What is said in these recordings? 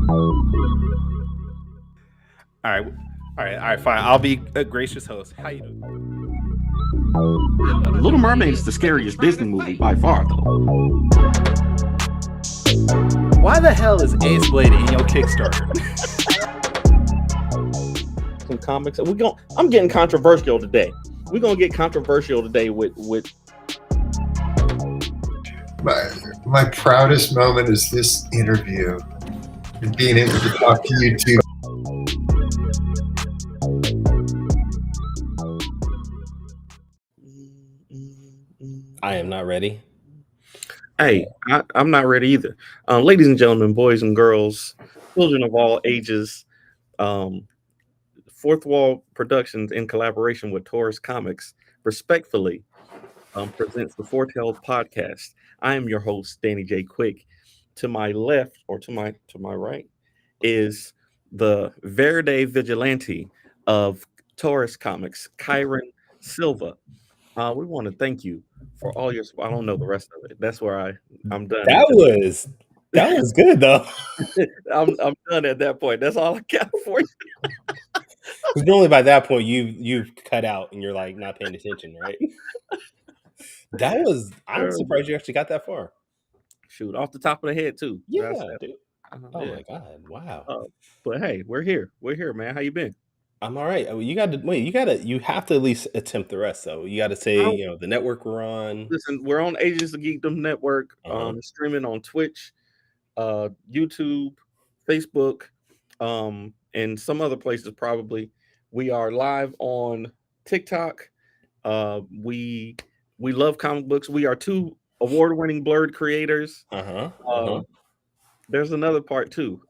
All right, fine. I'll be a gracious host. How you doing? Little Mermaid is the scariest Disney movie by far, though. Why the hell is Ace Blade in your Kickstarter? Some comics. I'm getting controversial today. We're gonna get controversial today with my proudest moment is this interview and being able to talk to you two. I am not ready. Hey, I'm not ready either. Ladies and gentlemen, boys and girls, children of all ages, Fourth Wall Productions, in collaboration with Taurus Comics, respectfully presents the Foretell Podcast. I am your host, Danny J. Quick. To my left, or to my right, is the Verde Vigilante of Taurus Comics, Kyron Silva. We want to thank you for all your. I don't know the rest of it. That's where I'm done. That was good though. I'm done at that point. That's all I got for you. Because normally by that point you've cut out and you're like not paying attention, right? I'm surprised you actually got that far. Shoot, off the top of the head too. Yeah, dude. Oh yeah. my god! Wow. But hey, we're here. We're here, man. How you been? I'm all right. You have to at least attempt the rest though. You got to say, the network we're on. Listen, we're on Agents of Geekdom Network, streaming on Twitch, YouTube, Facebook, and some other places probably. We are live on TikTok. We love comic books. We are two award-winning blurred creators. There's another part too.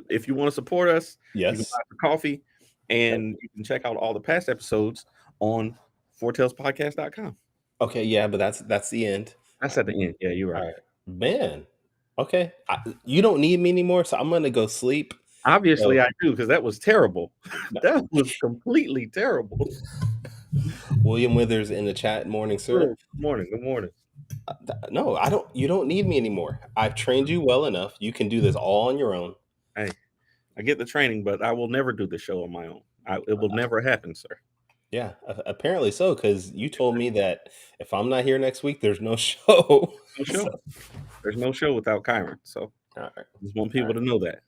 If you want to support us, you can buy the coffee, and you can check out all the past episodes on foretellspodcast.com. Okay, yeah, but that's the end. That's at the end. Yeah, you're right. Man. Okay. You don't need me anymore, so I'm gonna go sleep. Obviously, I do, because that was terrible. That was completely terrible. William Withers in the chat. Morning, sir. Good morning. No, I don't. You don't need me anymore. I've trained you well enough. You can do this all on your own. Hey, I get the training, but I will never do the show on my own. It will never happen, sir. Yeah, apparently so, because you told me that if I'm not here next week, there's no show. No show. There's no show without Kyron. So all right. Just want people to know that.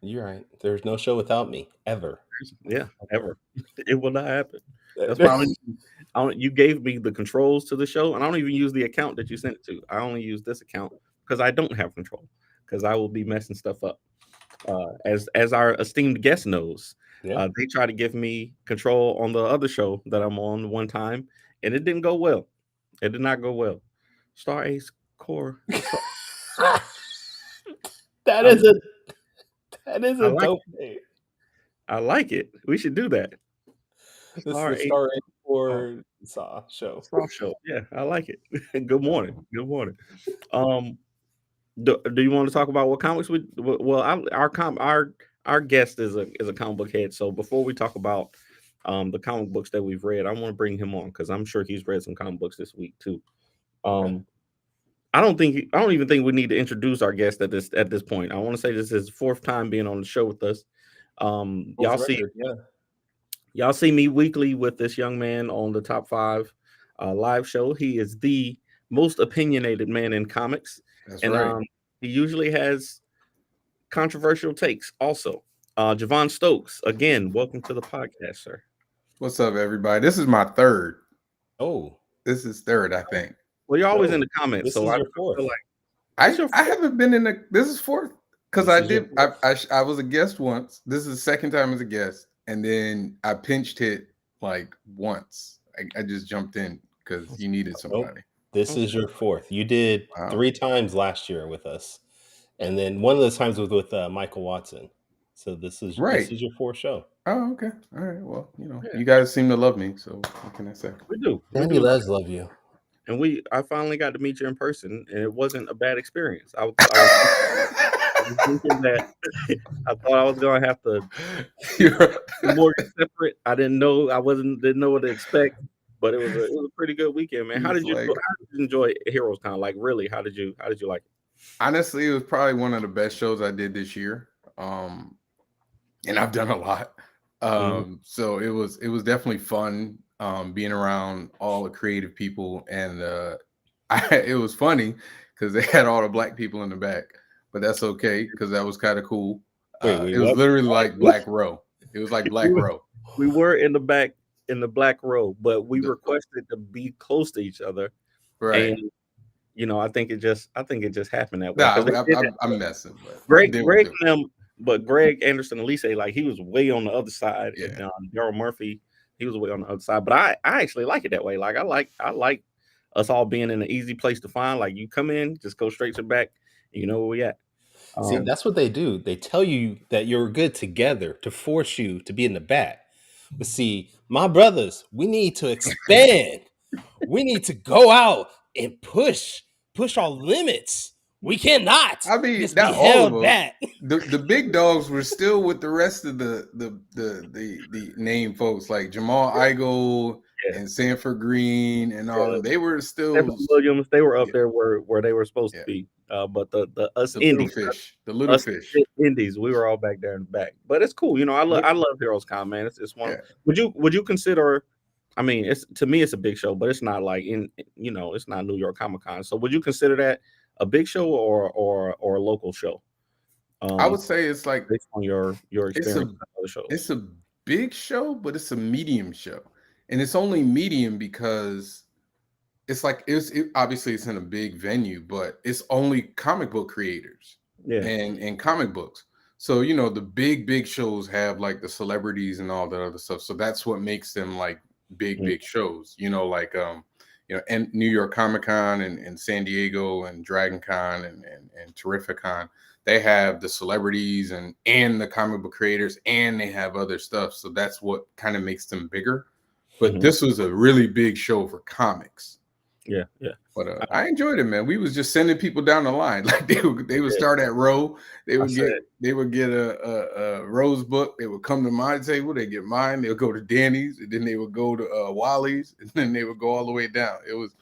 You're right. There's no show without me, ever. Yeah, ever. It will not happen. That's why you gave me the controls to the show, and I don't even use the account that you sent it to. I only use this account because I don't have control, because I will be messing stuff up. As our esteemed guest knows, they tried to give me control on the other show that I'm on one time, and it didn't go well. It did not go well. Star Ace Core. That is a dope name. I like it. We should do that. This is the Star Ace Core show. Star show. Yeah, I like it. Good morning. Good morning. Do you want to talk about what comics we? Well, our guest is a comic book head. So before we talk about the comic books that we've read, I want to bring him on because I'm sure he's read some comic books this week too. I don't even think we need to introduce our guest at this point. I want to say this is his fourth time being on the show with us. Y'all see me weekly with this young man on the Top 5 live show. He is the most opinionated man in comics. That's right. He usually has controversial takes also. Javon Stokes, again, welcome to the podcast, sir. What's up, everybody? This is my third. Oh. This is third, I think. Well, you're always in the comments, so I feel like I haven't been in this is fourth, because I was a guest once. This is the second time as a guest, and then I pinch hit like once. I just jumped in because you needed somebody. This is your fourth. You did 3 times last year with us, and then one of those times was with Michael Watson. So this is your fourth show. Oh, okay. All right. Well, you guys seem to love me, so what can I say? We do. Danny does love you. And I finally got to meet you in person, and it wasn't a bad experience. I was thinking that I thought I was gonna have to be more separate. I didn't know what to expect, but it was a pretty good weekend, man. How did you enjoy Heroes Con? Like, really, how did you like it? Honestly, it was probably one of the best shows I did this year. and I've done a lot. So it was definitely fun being around all the creative people, and it was funny because they had all the black people in the back, but that's okay because that was kind of cool. Wait, it was what? literally like Black Row. It was like Black Row. We were in the back in the black row, but we requested to be close to each other. Right. And you know, I think it just happened that way. Nah, I'm messing. But Greg and them, but Greg Anderson Elise, like he was way on the other side, and Daryl Murphy, he was way on the other side. But I actually like it that way. Like I like us all being in an easy place to find. Like you come in, just go straight to the back, and you know where we at. See, that's what they do. They tell you that you're good together to force you to be in the back. But see, my brothers, we need to expand. We need to go out and push our limits. We cannot. I mean, just not be all held of them. back. The big dogs were still with the rest of the name folks like Jamal Igoe and Sanford Green and all. They were still Williams. They were up there where they were supposed to be. But the indies, the little fish indies, we were all back there in the back. But it's cool. You know, I love Heroes Con, man. It's one. Yeah. Would you consider? I mean, to me, it's a big show, but it's not like it's not New York Comic Con. So would you consider that a big show or a local show? I would say it's like based on your experience with other shows. It's a big show, but it's a medium show, and it's only medium because it's like obviously it's in a big venue, but it's only comic book creators and comic books. So the big shows have like the celebrities and all that other stuff. So that's what makes them like big shows. Like and New York Comic Con and San Diego and Dragon Con and Terrificon. They have the celebrities and the comic book creators, and they have other stuff. So that's what kind of makes them bigger. But this was a really big show for comics. Yeah. But I enjoyed it, man. We was just sending people down the line. Like they would start at Row. They would get a Rose book. They would come to my table. They get mine. They would go to Danny's, and then they would go to Wally's, and then they would go all the way down. It was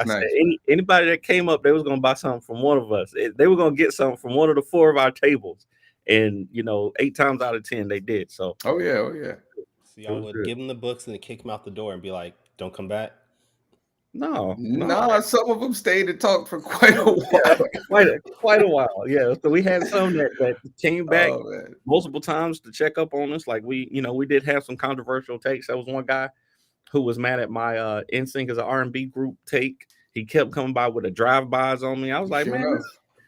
nice. Anybody that came up, they was gonna buy something from one of us. They were gonna get something from one of the 4 of our tables, and 8 times out of 10 they did. So oh yeah. So y'all would give them the books and then kick them out the door and be like, "Don't come back." No. Some of them stayed and talked for quite a while. quite a while. Yeah. So we had some that came back multiple times to check up on us. Like we did have some controversial takes. There was one guy who was mad at my NSYNC as an R&B group take. He kept coming by with a drive-bys on me. I was like, man.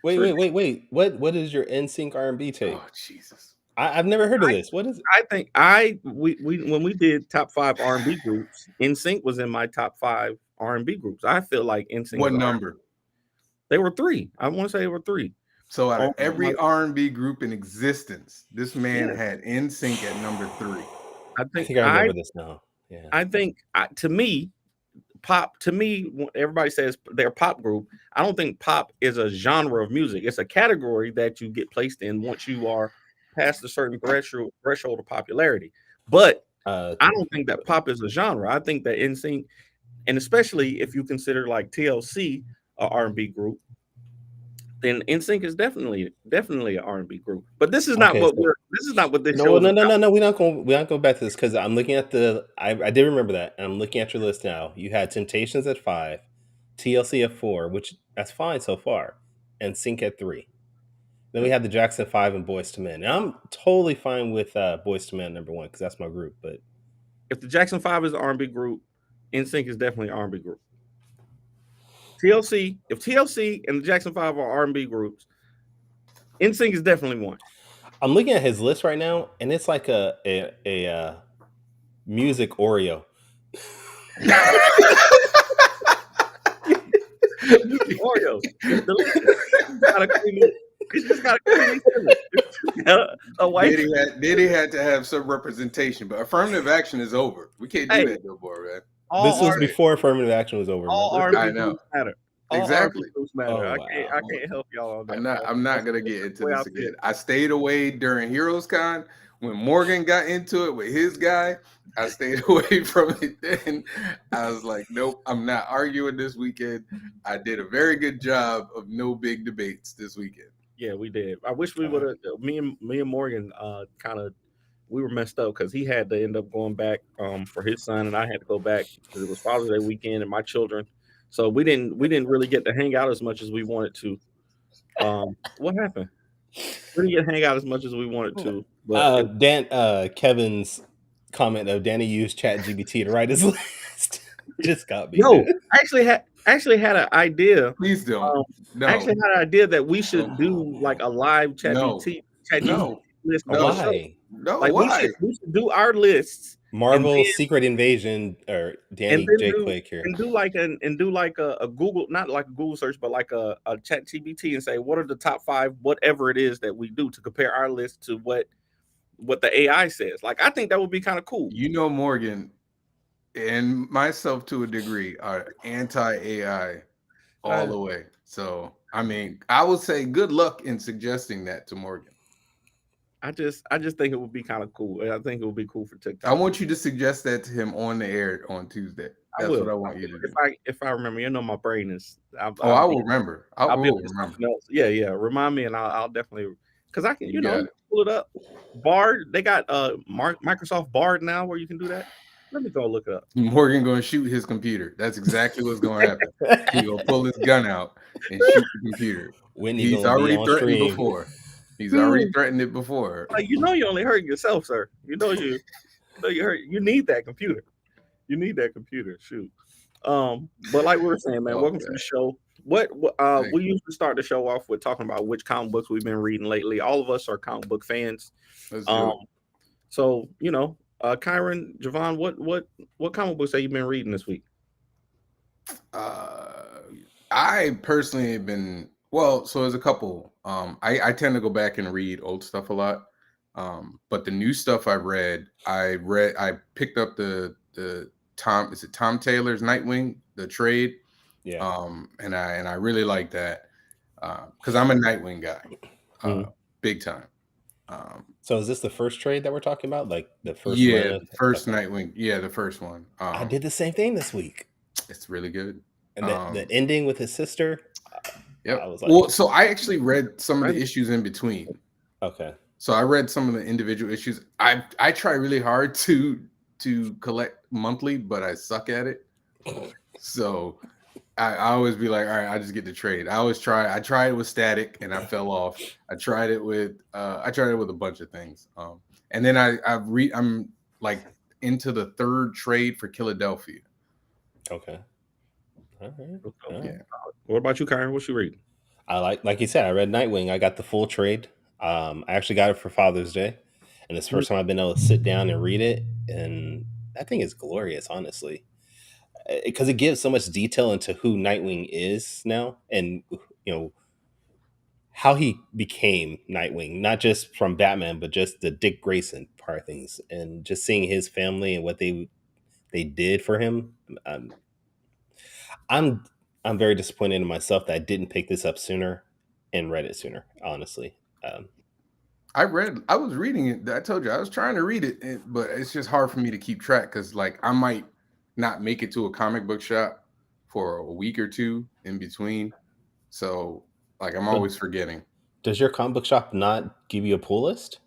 Wait. What is your NSYNC R&B take? Oh, Jesus. I've never heard of this. What is it? I think when we did top 5 R&B groups, NSYNC was in my top 5 R&B groups. I feel like NSYNC. What number? They were 3. I want to say they were 3. So out of every R&B group in existence, this man had NSYNC at number 3. I think I remember this now. Yeah. I think to me, everybody says they're a pop group. I don't think pop is a genre of music. It's a category that you get placed in once you are past a certain threshold of popularity. But I don't think that pop is a genre. I think that NSYNC, and especially if you consider like TLC a R&B group, then NSYNC is definitely an R&B group. But this is not this show. No. We're not going back to this because I'm looking at I did remember that, and I'm looking at your list now. You had Temptations at 5, TLC at 4, which that's fine so far, and NSYNC at 3. Then we had the Jackson 5 and Boyz II Men. And I'm totally fine with Boyz II Men number 1 because that's my group. But if the Jackson 5 is an R&B group, NSYNC is definitely an R&B group. If TLC and the Jackson 5 are R&B groups, NSYNC is definitely one. I'm looking at his list right now, and it's like a music Oreo. Oreo. It's just got a creamy filling. A white. Diddy had to have some representation, but affirmative action is over. We can't do that no more, man. This was before affirmative action was over. All R&B groups matter. Exactly. I can't help y'all on that. I'm not gonna get into this again. I stayed away during Heroes Con when Morgan got into it with his guy. I stayed away from it then. I was like, nope, I'm not arguing this weekend. I did a very good job of no big debates this weekend. Yeah, we did. I wish we would have. Me and Morgan kind of we were messed up because he had to end up going back for his son, and I had to go back because it was Father's Day weekend and my children. So we didn't really get to hang out as much as we wanted to. What happened? We didn't get to hang out as much as we wanted to, but Kevin's comment of Danny used ChatGPT to write his list just got me. no, I actually had an idea. Please don't. I actually had an idea that we should do No. like a live ChatGPT No. list on No. the show. Why? No, Like why? we should do our lists Marvel then- Secret Invasion or Danny and then J. do, Quick here. and do like a Google, not like a Google search, but like a ChatGPT and say what are the top 5 whatever it is that we do to compare our list to what the AI says. Like I think that would be kind of cool. You know, Morgan and myself to a degree are anti-AI all the way. So I mean, I would say good luck in suggesting that to Morgan. I just think it would be kind of cool. I think it would be cool for TikTok. I want you to suggest that to him on the air on Tuesday. That's what I want you to do. If I remember, you know, my brain is. I will remember. I will remember. Yeah. Remind me, and I'll definitely because I can, You got it. pull it up. Bard, they got Microsoft Bard now where you can do that. Let me go look it up. Morgan going to shoot his computer. That's exactly what's going to happen. He will pull his gun out and shoot the computer. Whitney He's gonna be already on threatened stream. before. He's already threatened it before. Like you only hurt yourself, sir. You hurt. You need that computer. You need that computer. Shoot. But like we were saying, man, welcome to the show. We usually start the show off with talking about which comic books we've been reading lately. All of us are comic book fans. Let's do it. So Kyron, Javon, what comic books have you been reading this week? I personally have been so there's a couple. I tend to go back and read old stuff a lot. But the new stuff I picked up the Tom Taylor's Nightwing, the trade. Yeah. And I really like that. Because I'm a Nightwing guy. Big time. So is this the first trade that we're talking about? Like the first the first Nightwing. Yeah, the first one. I did the same thing this week. It's really good. And the ending with his sister. Yep. I was like, so I actually read some of the issues in between. Okay. So I read some of the individual issues. I try really hard to collect monthly, but I suck at it. So I always be like, all right, I just get the trade. I tried it with Static and I fell off. I tried it with a bunch of things. And then I'm like into the third trade for Philadelphia. Okay. All right. Yeah. What about you, Kyron? What you reading? I like you said, I read Nightwing. I got the full trade. I actually got it for Father's Day, and it's the first time I've been able to sit down and read it, and that thing is glorious, honestly, because it gives so much detail into who Nightwing is now, and how he became Nightwing, not just from Batman, but just the Dick Grayson part of things, and just seeing his family and what they did for him. I'm very disappointed in myself that I didn't pick this up sooner and read it sooner, honestly. I was reading it. I told you I was trying to read it, but it's just hard for me to keep track because like I might not make it to a comic book shop for a week or two in between. So like I'm always forgetting. Does your comic book shop not give you a pull list?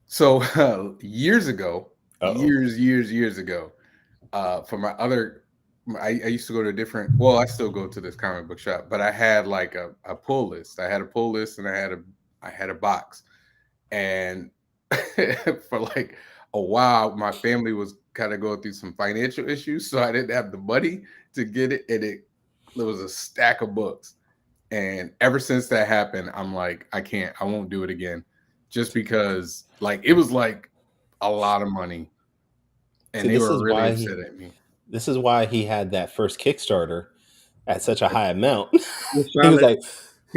So years ago, years ago, for my other, I used to go to a different. Well, I still go to this comic book shop, but I had like a pull list. I had a pull list, and I had a box. And for like a while, my family was kind of going through some financial issues, so I didn't have the money to get it. And it was a stack of books. And ever since that happened, I'm like, I won't do it again, just because like it was like a lot of money, and they were really upset at me. This is why he had that first Kickstarter at such a high amount. He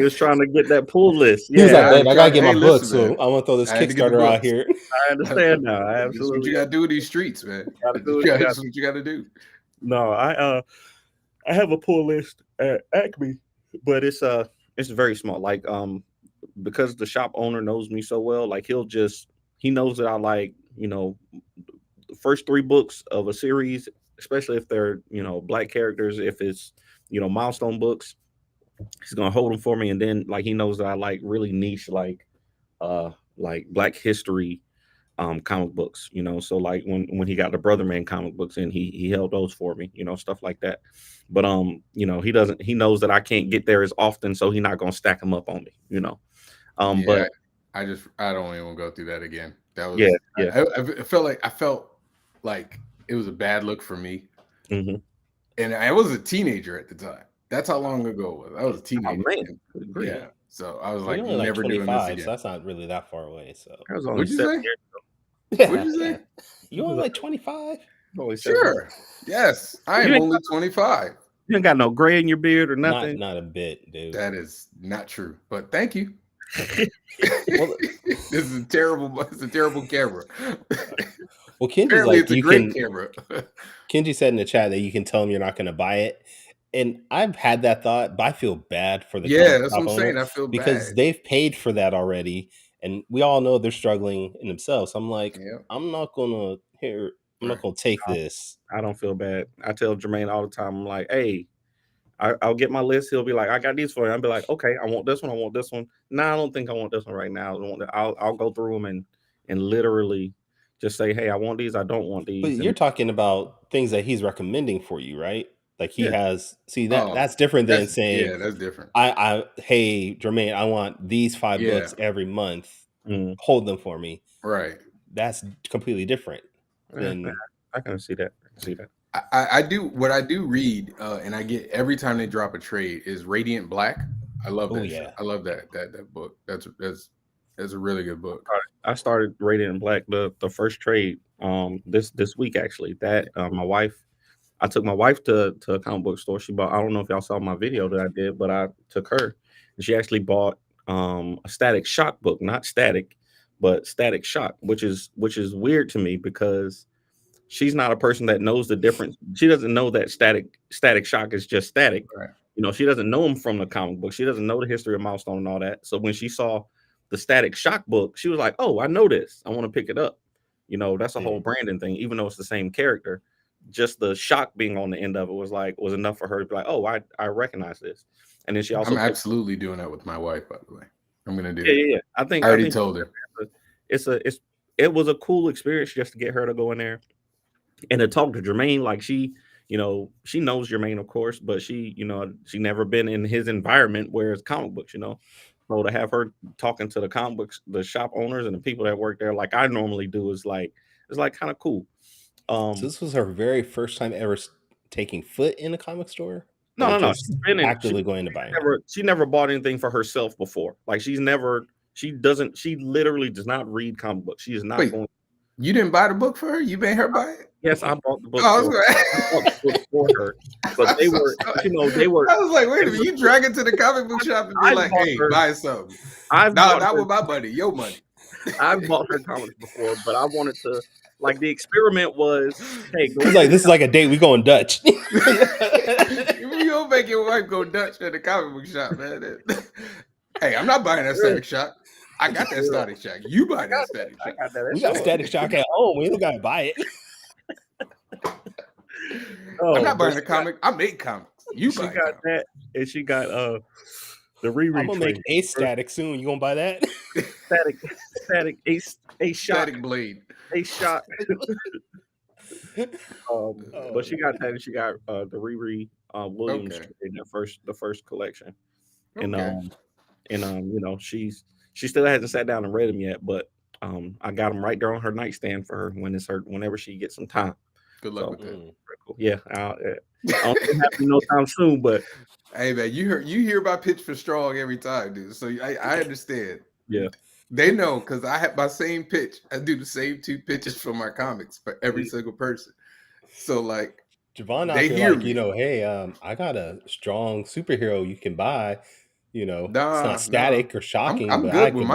was trying to get that pull list. He was like, babe, I gotta get my book, so I want to throw this Kickstarter out here. I understand now. I absolutely. That's what you gotta do with these streets, man. That's what you gotta do. No, I have a pull list at Acme, but it's very small. Like because the shop owner knows me so well, like he knows that I like, the first 3 books of a series, especially if they're, Black characters, if it's, milestone books, He's gonna hold them for me, and then like he knows that I like really niche like Black history comic books, so like when he got the Brother Man comic books in, he held those for me, stuff like that. But he knows that I can't get there as often, so he's not gonna stack them up on me. Yeah, But I don't even go through that again. That was yeah. I felt like it was a bad look for me, hmm and I was a teenager at the time. That's how long ago it was. I was a Oh teenager. man, and- good grief. yeah, so I was Well, like, you're only like never doing this 25, again. so that's not really that far away. So That was only What'd you 7 say? years. yeah, What'd you say? yeah. You only like 25? Only 7 years. Sure. Yes, I am You ain't- only 25. You ain't got no gray in your beard or Not nothing. not a bit, dude. That is not true. But thank you. Well, This is a terrible. It's a terrible camera. well, Kenji's Apparently, like it's a you great can. camera. Kenji said in the chat that you can tell him you're not going to buy it, and I've had that thought, but I feel bad for the Yeah, comic that's shop what I'm owner saying. I feel because bad. they've paid for that already, and we all know they're struggling in themselves. So I'm like, Yeah. I'm not gonna take this. I don't feel bad. I tell Jermaine all the time, I'm like, hey, I'll get my list. He'll be like, I got these for you. I'll be like, okay, I want this one. I want this one. No, I don't think I want this one right now. I'll go through them and literally just say, hey, I want these. I don't want these. But And you're talking about things that he's recommending for you, right? Like he Yeah. has. See Oh, that's different than That's saying, that's different. hey Jermaine, I want these 5 Yeah. books every month. Mm. Hold them for me. Right. That's completely different than. I can see that. I do what I do read, and I get every time they drop a trade is Radiant Black. I love that. Oh, show. yeah. I love that book. That's a really good book. I started Radiant Black the first trade this week actually. That I took my wife to a comic book store. She bought, I don't know if y'all saw my video that I did, but I took her and she actually bought a Static Shock book, not Static, but Static Shock, which is weird to me because she's not a person that knows the difference. She doesn't know that Static Shock is just static. Right. She doesn't know him from the comic book. She doesn't know the history of Milestone and all that. So when she saw the Static Shock book, she was like, oh, I know this. I want to pick it up. That's a whole branding thing, even though it's the same character. Just the shock being on the end of it was enough for her to be like, oh, I recognize this. And then she also I'm absolutely doing that with my wife, by the way. I'm gonna do it. yeah. I think I already told her. it was a cool experience just to get her to go in there and to talk to Jermaine. Like she knows Jermaine, of course, but she never been in his environment where it's comic books, So to have her talking to the comic books, the shop owners and the people that work there, like I normally do, is like kind of cool. So this was her very first time ever taking foot in a comic store. No. Just actively going to buy. She never bought anything for herself before. Like she literally does not read comic books. She is not Wait, going. You didn't buy the book for her? You made her buy it? Yes, I bought the book. Oh, I bought the book for her, but they were. I was like, wait a minute, you drag it to the comic book shop and be like, hey, buy something. Not with my money, your money. I've bought her comics before, but I wanted to. Like the experiment was, hey, He's like, this is like a date. We going Dutch. You don't make your wife go Dutch at the comic book shop, man. Hey, I'm not buying that Static Shock. I got that Static Shock. You buy that Static Shock. We got Static Shock at home. We don't gotta buy it. I'm not buying a comic. I make comics. You buy got that, and she got the reread. I'm gonna make a Static soon. You gonna buy that? Static, a shot, Static Blade, a shot. But she got that, and she got the Riri Williams in the first collection, and she still hasn't sat down and read them yet, but I got them right there on her nightstand for her whenever she gets some time. Good luck with that. Cool. Yeah, I don't think it'll happen no time soon, but hey man, you hear about Pitch for Strong every time, dude. So I understand. Yeah. They know because I have my same pitch. I do the same 2 pitches for my comics for every single person. So like Javon out there like, hey, I got a strong superhero you can buy. It's not static or shocking. I'm good with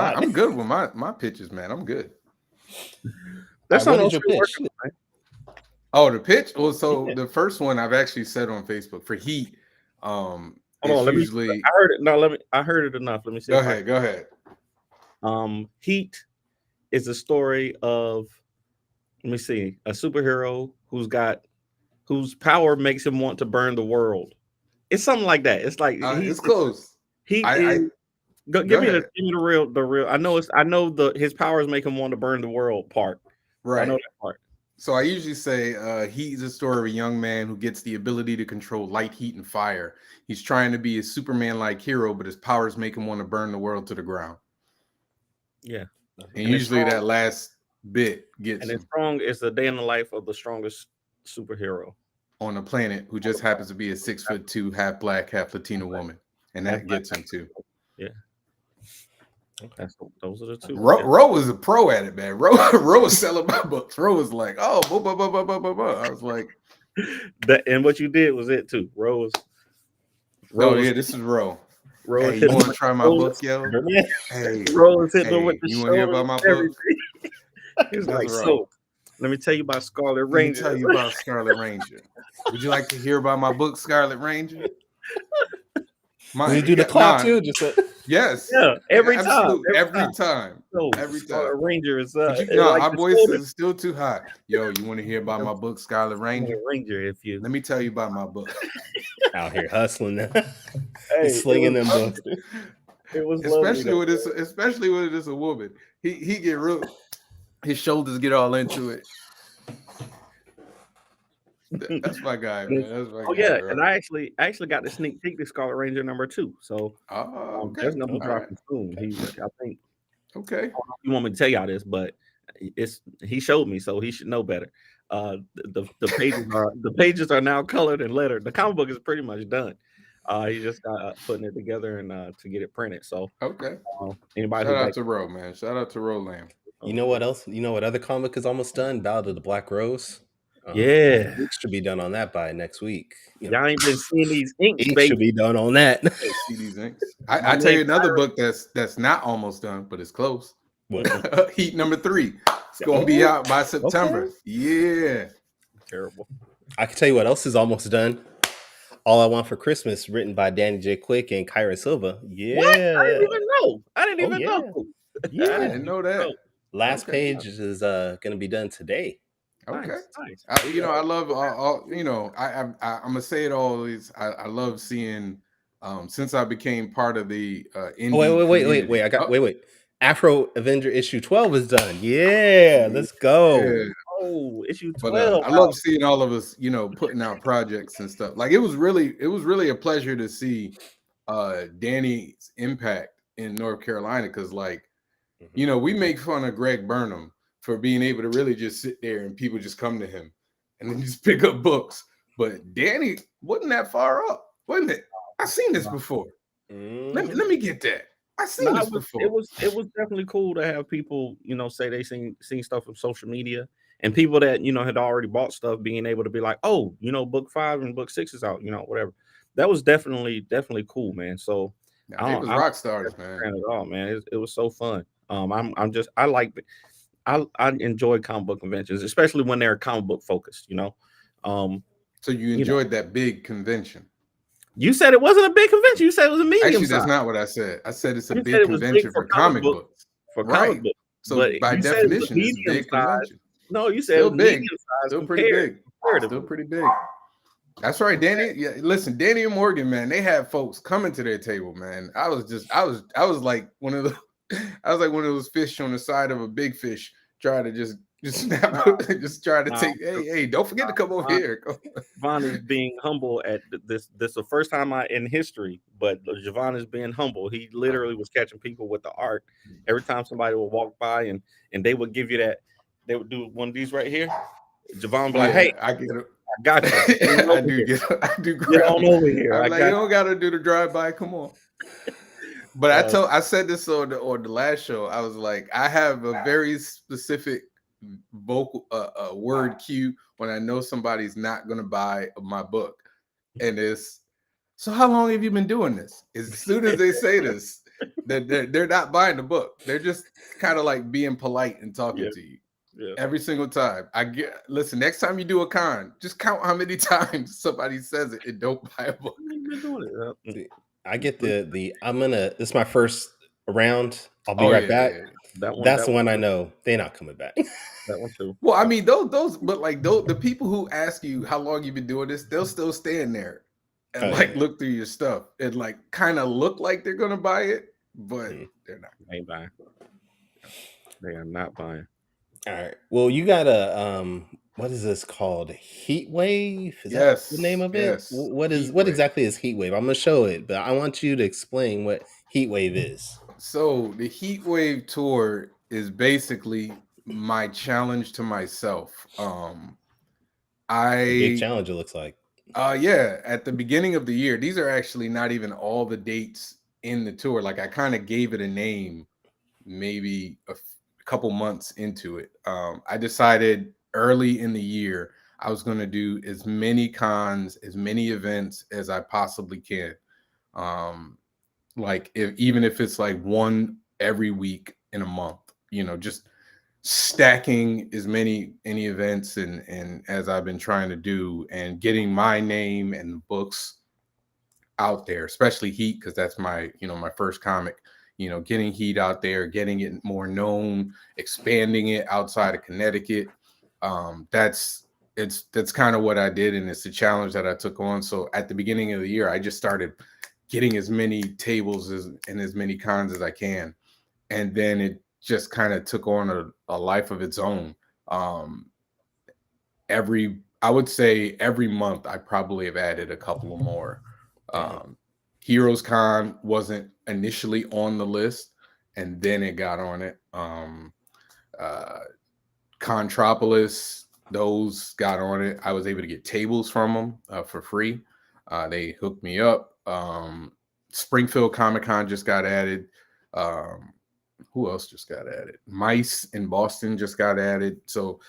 my pitches, man. I'm good. That's not your pitch. Oh, the pitch? Well, so the first one I've actually said on Facebook for Heat. Hold on, I heard it. No, I heard it enough. Let me see. Go ahead. Heat is a story of, let me see, a superhero whose power makes him want to burn the world. It's something like that. It's like it's close. He I is. Give me ahead. the real. I know his powers make him want to burn the world part. Right. I know that part. So I usually say he's a story of a young man who gets the ability to control light, heat, and fire. He's trying to be a Superman-like hero, but his powers make him want to burn the world to the ground. Yeah. And usually that last bit gets him. And strong is the day in the life of the strongest superhero on the planet who just happens to be a 6'2", half black, half Latino woman. And that gets him too. Yeah. Those are the two. Ro was a pro at it, man. Ro was selling my books. Ro was like, oh, I was like, and what you did was it too. Ro yeah, this is Ro. Hey, you want to try my book, yo? Hey, Ro is hitting with the you want to hear about my book? He's like, so let me tell you about Scarlet Ranger. Let me tell you about Scarlet Ranger. Would you like to hear about my book, Scarlet Ranger? Did you do the clap too? Yes. Yeah. Every time. So, every time. Scarlet Ranger is my voice is still too high. Yo, you want to hear about my book, Scarlet Ranger? Let me tell you about my book. Out here hustling now. Slinging them books. It was especially with this a woman. He get real. His shoulders get all into it. That's my guy, man. That's my guy, yeah, bro. and I actually got the sneak peek to Scarlet Ranger #2. So there's nothing dropping soon. I think. Okay. You want me to tell y'all this, but he showed me, so he should know better. The pages are now colored and lettered. The comic book is pretty much done. He just got putting it together and to get it printed. So okay. Anybody shout out to Ro, man. Shout out to Ro Lamb. You know what else? You know what other comic is almost done? Ballad of the Black Rose. Yeah, it should be done on that by next week. Y'all ain't been seeing these inks, it baby. Should be done on that. See these inks. I tell you another book that's not almost done, but it's close. What? Heat #3. It's gonna be out by September. Okay. Yeah. Terrible. I can tell you what else is almost done. All I Want for Christmas, written by Danny J. Quick and Kyra Silva. Yeah. What? I didn't even know. I didn't know that. Last page is gonna be done today. Okay. Nice. I love I'm gonna say it always. I love seeing since I became part of the indie wait. Wait. Afro Avenger issue 12 is done. Yeah, let's go. Yeah. Oh, issue 12. But I love seeing all of us, putting out projects and stuff. Like it was really a pleasure to see Danny's impact in North Carolina because we make fun of Greg Burnham for being able to really just sit there and people just come to him and then just pick up books. But Danny wasn't that far up, wasn't it? I've seen this before. Let me get that. I've seen this before. It was definitely cool to have people, say they seen stuff from social media and people that, had already bought stuff being able to be like, oh, book 5 and book 6 is out, whatever. That was definitely cool, man. So it was rock stars, man. At all, man. It was so fun. I enjoy comic book conventions, especially when they're comic book focused, So you enjoyed that big convention. You said it wasn't a big convention. You said it was a medium. Actually, that's not what I said. I said it's a big convention for comic books. For comic books. So by definition, it's a big convention. No, you said it was big. Still pretty big. Still pretty big. That's right, Danny. Yeah, listen, Danny and Morgan, man, they had folks coming to their table, man. I was like one of those fish on the side of a big fish, trying to just snap, just try to take. Hey, don't forget to come over here. Javon is being humble at this. This is the first time in history, but Javon is being humble. He literally was catching people with the art. Every time somebody would walk by and they would give you that, they would do one of these right here. Javon would be like, "Hey, I get it. I got you. I do. Get on over here. I'm like, you don't got to do the drive by. Come on." But I said this on the last show. I was like, I have a very specific vocal word cue when I know somebody's not going to buy my book, and it's, so how long have you been doing this? As soon as they say this, they're not buying the book. They're just kind of like being polite and talking to you. Yeah. Every single time. Listen, next time you do a con, just count how many times somebody says it and don't buy a book. I get this is my first round. I'll be right back. Yeah. That's the one I know they're not coming back. That one too. Well, I mean, those, but like those, the people who ask you how long you've been doing this, they'll still stand there and look through your stuff and like kind of look like they're gonna buy it, but they're not. They ain't buying. They are not buying. All right. Well, you got a what is this called? Heatwave? Is that the name of it? Yes. What exactly is Heatwave? I'm gonna show it, but I want you to explain what Heatwave is. So the Heatwave tour is basically my challenge to myself. Big challenge, it looks like. Yeah, at the beginning of the year, these are actually not even all the dates in the tour. Like I kind of gave it a name maybe a couple months into it. I decided early in the year I was going to do as many cons, as many events as I possibly can. Like even if it's like one every week in a month, just stacking as any events and as I've been trying to do, and getting my name and the books out there, especially Heat, because that's my my first comic. Getting Heat out there, getting it more known, expanding it outside of Connecticut. That's kind of what I did, and it's a challenge that I took on. So at the beginning of the year, I just started getting as many tables and as many cons as I can, and then it just kind of took on a life of its own. I would say every month I probably have added a couple of more. Heroes Con wasn't initially on the list, and then it got on it. Contropolis, those got on it. I was able to get tables from them for free. They hooked me up. Springfield Comic-Con just got added. Who else just got added? Mice in Boston just got added. So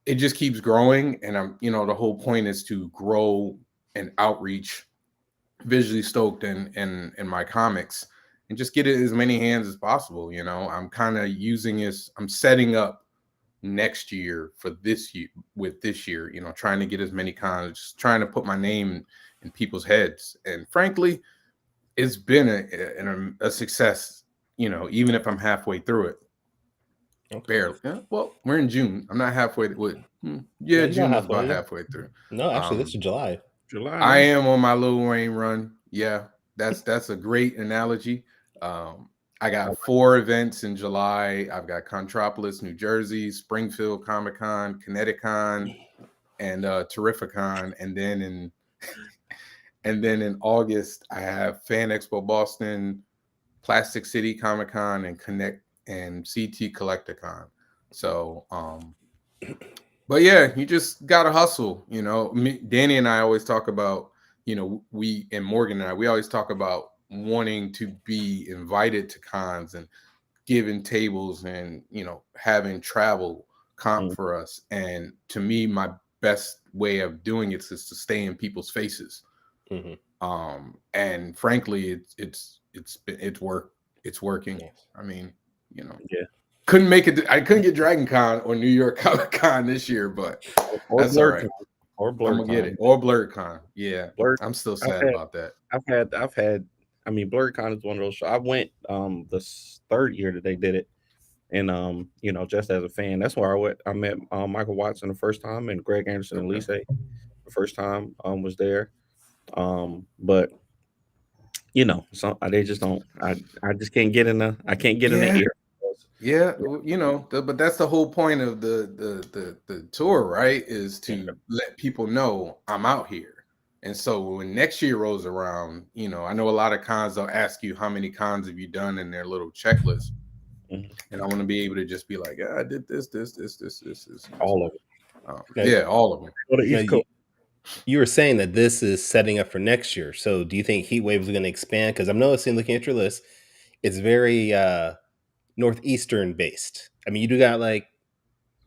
it just keeps growing. And I'm, the whole point is to grow and outreach Visually Stoked in my comics and just get it as many hands as possible. I'm kind of I'm setting up next year for this year with this year, trying to get as many cons, just trying to put my name in people's heads. And frankly, it's been a success. Even if I'm halfway through it, barely. Yeah, well, we're in June. I'm not halfway. June is about halfway through. No, actually, this is July. I am on my Lil Wayne run. Yeah, that's a great analogy. I got 4 events in July. I've got Contropolis, New Jersey, Springfield Comic-Con, Connecticut, and Terrificon, and then in August I have Fan Expo Boston, Plastic City Comic-Con, and Connect and CT Collecticon. So but yeah, you just gotta hustle. Danny and I always talk about, we and Morgan and we always talk about wanting to be invited to cons and giving tables and having travel comp for us. And to me, my best way of doing it is to stay in people's faces. And frankly, it's working. Yes. I mean, couldn't make it. I couldn't get Dragon Con or New York Comic Con this year, but that's all right. Or Blur. I'm gonna get it. Or BlurredCon. Yeah, I'm still sad about that. I've had. I mean, BlurredCon is one of those shows. I went the third year that they did it, and just as a fan, that's where I met Michael Watson the first time, and Greg Anderson and Lise the first time was there. But so they just don't. I just can't get in the. I can't get in the ear. Yeah, but that's the whole point of the tour, right? Is to let people know I'm out here. And so when next year rolls around, I know a lot of cons, they'll ask you how many cons have you done in their little checklist. And I want to be able to just be like, I did this. All of it. All of them. You were saying that this is setting up for next year. So do you think Heatwave is going to expand? Because I'm noticing, looking at your list, it's very northeastern based. I mean, you do got like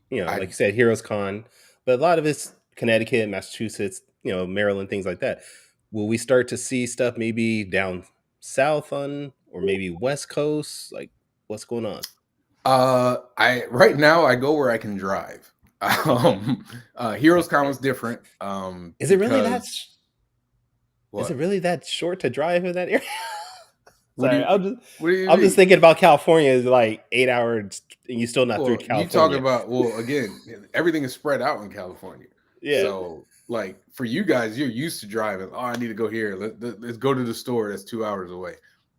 you said, Heroes Con, but a lot of it's Connecticut, Massachusetts, Maryland, things like that. Will we start to see stuff maybe down south or maybe West Coast? Like, what's going on? Right now I go where I can drive. Heroes Con was different. Is it really that? Is it really that short to drive in that area? Sorry, I'm just thinking about California is like 8 hours, and you're still not through California. You talking about again, everything is spread out in California. Yeah. So like for you guys, you're used to driving. Oh, I need to go here. Let's go to the store. That's 2 hours away.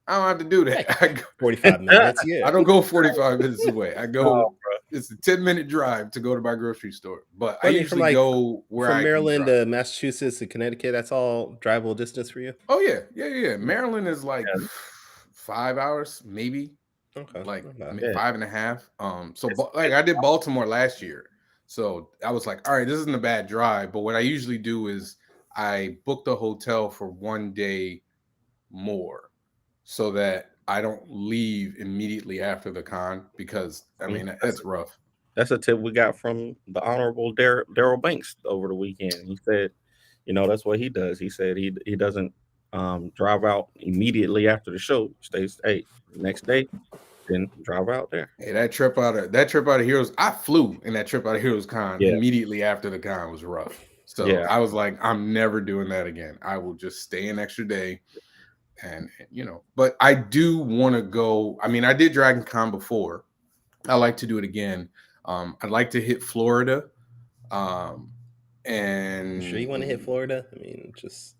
I don't have to do that. I 45 minutes. Yeah. I don't go 45 minutes away. I go. Oh, It's a 10-minute drive to go to my grocery store. But Well, I I mean, from, usually like, go where from I can Maryland drive. to Massachusetts to Connecticut, that's all drivable distance for you? Oh yeah. Maryland is like 5 hours, maybe Okay. like not bad. Yeah. 5.5. So like I did Baltimore last year, so I was like, all right, this isn't a bad drive. But what I usually do is I book the hotel for 1 day more, so that I don't leave immediately after the con, because I mean that's rough. That's a tip we got from the Honorable Daryl Banks over the weekend. He said, that's what he does. He said he doesn't drive out immediately after the show. Stays, hey, next day, then drive out there. Hey, that trip out of Heroes, I flew in that trip out of Heroes Con Yeah. immediately after the con was rough. So Yeah. I was like, I'm never doing that again. I will just stay an extra day. And but I do want to go. I mean, I did Dragon Con before. I like to do it again. I'd like to hit Florida. And You sure you want to hit Florida? I mean, just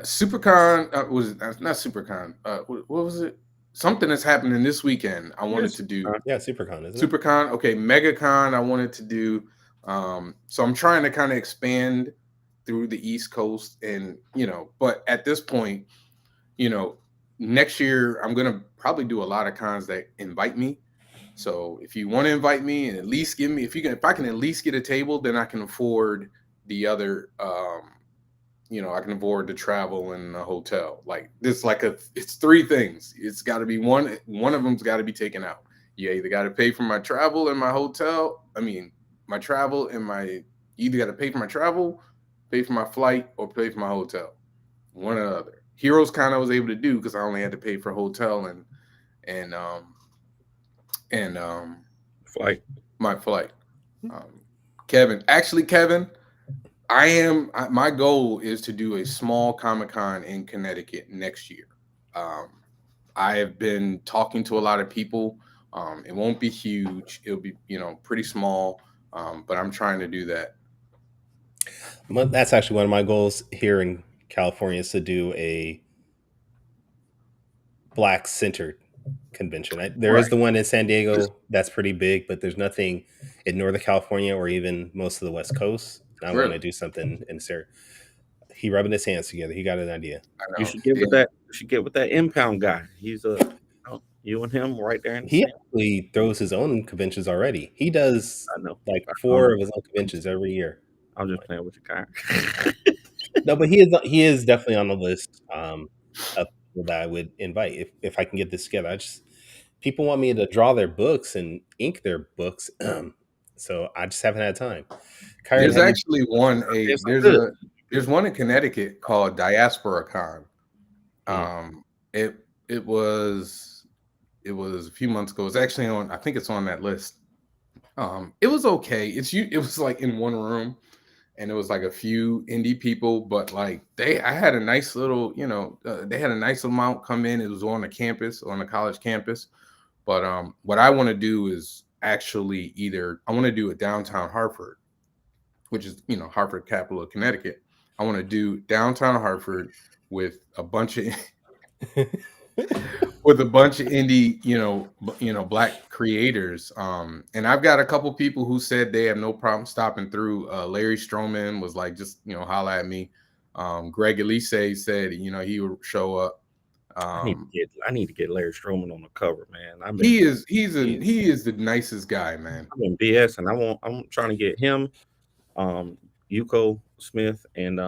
SuperCon was not SuperCon. What was it? Something that's happening this weekend. I wanted to do. yeah, SuperCon, isn't it? SuperCon, okay, MegaCon. I wanted to do. So I'm trying to kind of expand through the East Coast, and but at this point, next year I'm gonna probably do a lot of cons that invite me. So if you want to invite me and at least give me, if I can at least get a table, then I can afford the other. I can afford the travel and the hotel. Like this, it's three things. It's got to be one of them's got to be taken out. You either got to pay for my travel and my hotel. I mean, my travel and you either got to pay for my travel, pay for my flight, or pay for my hotel. One or the other. Heroes kind of was able to do because I only had to pay for hotel and Flight. my flight. Kevin, my goal is to do a small Comic-Con in Connecticut next year. I have been talking to a lot of people. It won't be huge. It'll be, pretty small. But I'm trying to do that. Well, that's actually one of my goals here in California, is to do a Black centered convention. There is the one in San Diego that's pretty big, but there's nothing in Northern California or even most of the West Coast. And I want to do something in this area. He rubbing his hands together. He got an idea. You should get with that. You should get with that impound guy. He's you and him right there. He actually throws his own conventions already. He does like 4 of his own conventions every year. I'm just playing with your guy. No, but he is definitely on the list of people that I would invite if I can get this together. People want me to draw their books and ink their books, so I just haven't had time. Kyron, there's actually one. There's one in Connecticut called Diaspora Con. It was a few months ago. It's actually on. I think it's on that list. It was okay. It was like in one room, and it was like a few indie people, but like I had a nice little, they had a nice amount come in. It was on the college campus. But what I want to do is actually I want to do a downtown Hartford, which is, Hartford, capital of Connecticut. I want to do downtown Hartford with a bunch of indie, Black creators. And I've got a couple people who said they have no problem stopping through. Larry Stroman was like, just, holla at me. Greg Elise said, he would show up. I need to get Larry Stroman on the cover, man. He is the nicest guy, man. I'm in BS, and I'm trying to get him, Yuko Smith, and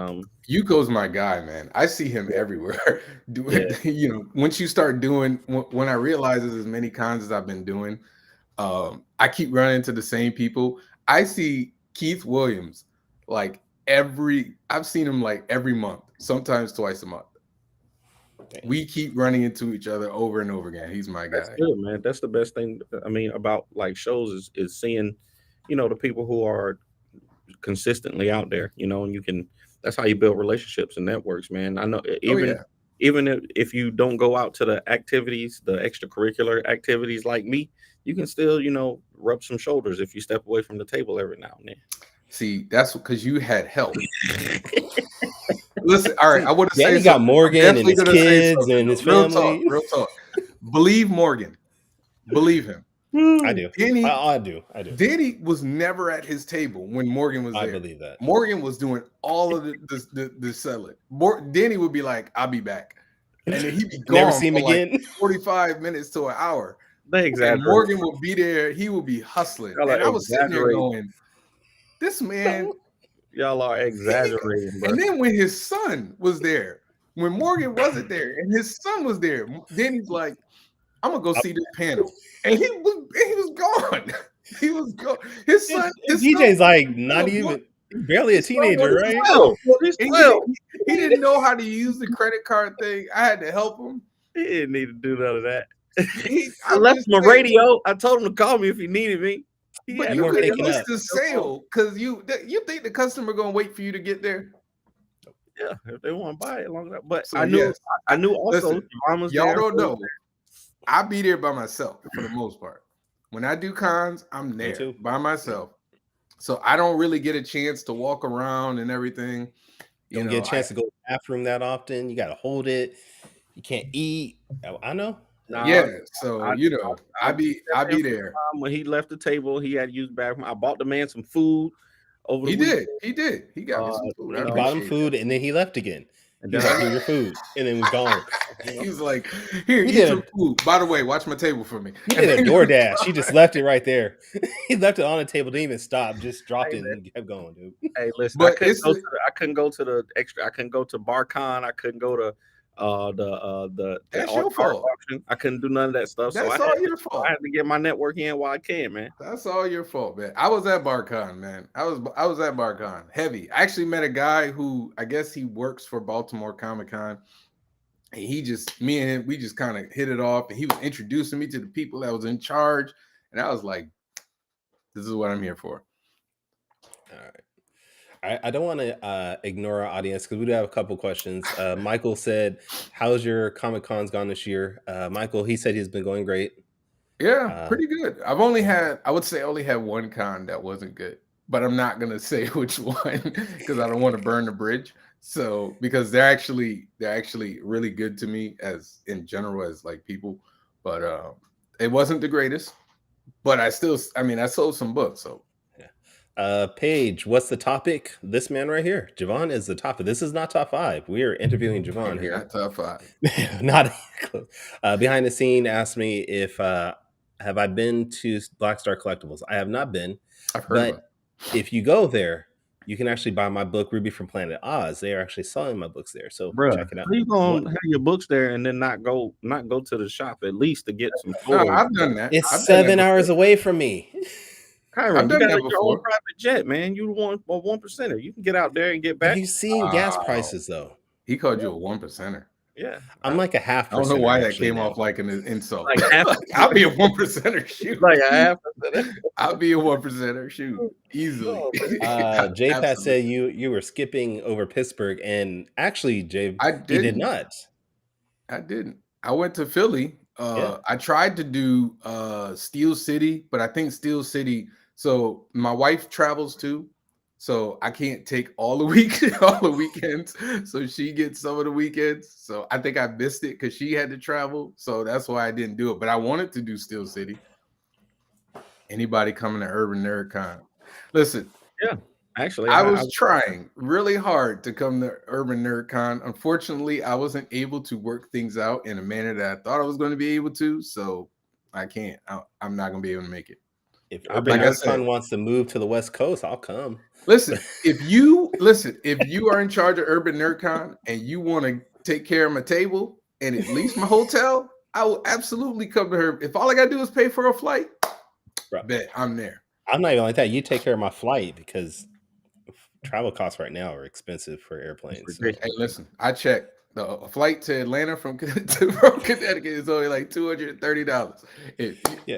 Yuko's my guy, man. I see him everywhere. Once you start doing, when I realize there's as many cons as I've been doing, I keep running into the same people. I see Keith Williams I've seen him like every month, sometimes twice a month. We keep running into each other over and over again. He's my guy. That's good, man. That's the best thing. I mean, about like shows is seeing, the people who are consistently out there, and that's how you build relationships and networks, man. I know even if you don't go out to the activities, the extracurricular activities like me, you can still, rub some shoulders if you step away from the table every now and then. See, that's because you had help. Listen, all right, I want to say Danny got something. Morgan and his Definitely gonna say kids something. and his Real family. talk, real talk. Believe Morgan. Believe him. I do. Danny, I do. Danny was never at his table when Morgan was there. I believe that. Morgan was doing all of the selling. Danny would be like, "I'll be back," and then he'd be gone Never see him for again. like 45 minutes to an hour. They exaggerate. And Morgan would be there. He would be hustling, Y'all and are I was sitting there exaggerating. going, "This man." Y'all are exaggerating, bro. And then when his son was there, when Morgan wasn't there, and his son was there, then he's like, "I'm gonna go see this panel," and he was gone. He was gone. His son, DJ's like not even barely a teenager, right? He's 12. He didn't know how to use the credit card thing. I had to help him. He didn't need to do none of that. I I'm left just him a saying, radio. I told him to call me if he needed me. But you you weren't could picking miss up. the sale because you think the customer gonna wait for you to get there. Yeah, if they want to buy it long enough. But So, I knew yes. I knew also Listen, Javon was Y'all there. don't know. I be there by myself for the most part. When I do cons, I'm there too. by myself. So I don't really get a chance to walk around and everything. You don't get a chance to go to the bathroom that often. You got to hold it. You can't eat. I know. Yeah, so I be there. When he left the table, he had to use the bathroom. I bought the man some food over the weekend. He did. He got me some food. He bought him food and then he left again. And He's like, "Here's your food," and then was gone. He was like, "Here, He eat did some food. By the way, watch my table for me." He did a DoorDash. He just left it right there. He left it on the table, didn't even stop, just dropped it and kept going, dude. Hey, listen, But I couldn't go to the extra. I couldn't go to BarCon. I couldn't go to the That's your art fault. auction. I couldn't do none of that stuff. That's So all your fault. I had to get my network in while I can, man. That's all your fault, man. I was at BarCon, man. I was at BarCon. Heavy. I actually met a guy who I guess he works for Baltimore Comic Con. And me and him, we just kind of hit it off. And he was introducing me to the people that was in charge. And I was like, this is what I'm here for. All right. I don't want to ignore our audience because we do have a couple questions. Michael said, "How's your Comic Cons gone this year?" Michael, he said he's been going great. Yeah, pretty good. I would say only had one con that wasn't good, but I'm not gonna say which one because I don't want to burn the bridge. So because they're actually really good to me as in general as like people, but it wasn't the greatest. But I sold some books. So Paige, what's the topic? This man right here, Javon, is the topic. This is not top 5. We are interviewing Javon here. Not top 5. Not close. Behind the scene asked me if have I been to Black Star Collectibles. I have not been. I've heard of it. If you go there, you can actually buy my book Ruby from Planet Oz. They are actually selling my books there. So check it out. How you gonna have your books there and then not go to the shop at least to get some No, toys? I've done that. It's 7 hours away from me. Kyron, I've done you that got your own before. private jet, man. You want a 1%er. You can get out there and get back. Have you seen gas Wow. prices though? He called you a 1%er. Yeah, I'm like a half. I don't know why that came now. off like an insult. like half, I'll be a 1%er. Shoot. like a half. I'll be a 1%er. Shoot. Easily. J-Pat said you were skipping over Pittsburgh, and actually, Jay, he did not. I didn't. I went to Philly. I tried to do Steel City, but I think Steel City. So my wife travels too, so I can't take all the weekends. So she gets some of the weekends. So I think I missed it because she had to travel. So that's why I didn't do it. But I wanted to do Steel City. Anybody coming to Urban Nerd Con? Listen. Yeah. Actually, I was trying really hard to come to Urban Nerd Con. Unfortunately, I wasn't able to work things out in a manner that I thought I was going to be able to. So I can't. I'm not going to be able to make it. If Urban Nerd Con wants to move to the West Coast, I'll come. Listen, if you are in charge of Urban Nerd Con and you want to take care of my table and at least my hotel, I will absolutely come to her. If all I got to do is pay for a flight, bet I'm there. I'm not even like that. You take care of my flight because travel costs right now are expensive for airplanes. So. Hey, listen, I checked. A flight to Atlanta from Connecticut is only like $230.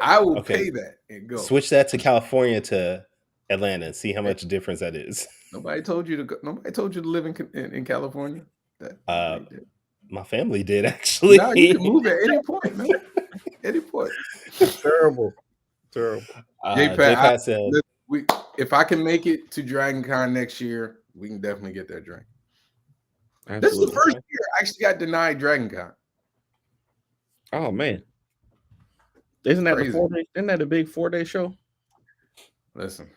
I will pay that and go. Switch that to California to Atlanta and see how much difference that is. Nobody told you to go. Nobody told you to live in California. My family did actually. No, you can move at any point, man. Any point. Terrible. J-Pat said if I can make it to Dragon Con next year, we can definitely get that drink. Absolutely. This is the first year I actually got denied Dragon Con. Oh man. Isn't that Crazy. the 4-day? Isn't that a big 4-day show? Listen,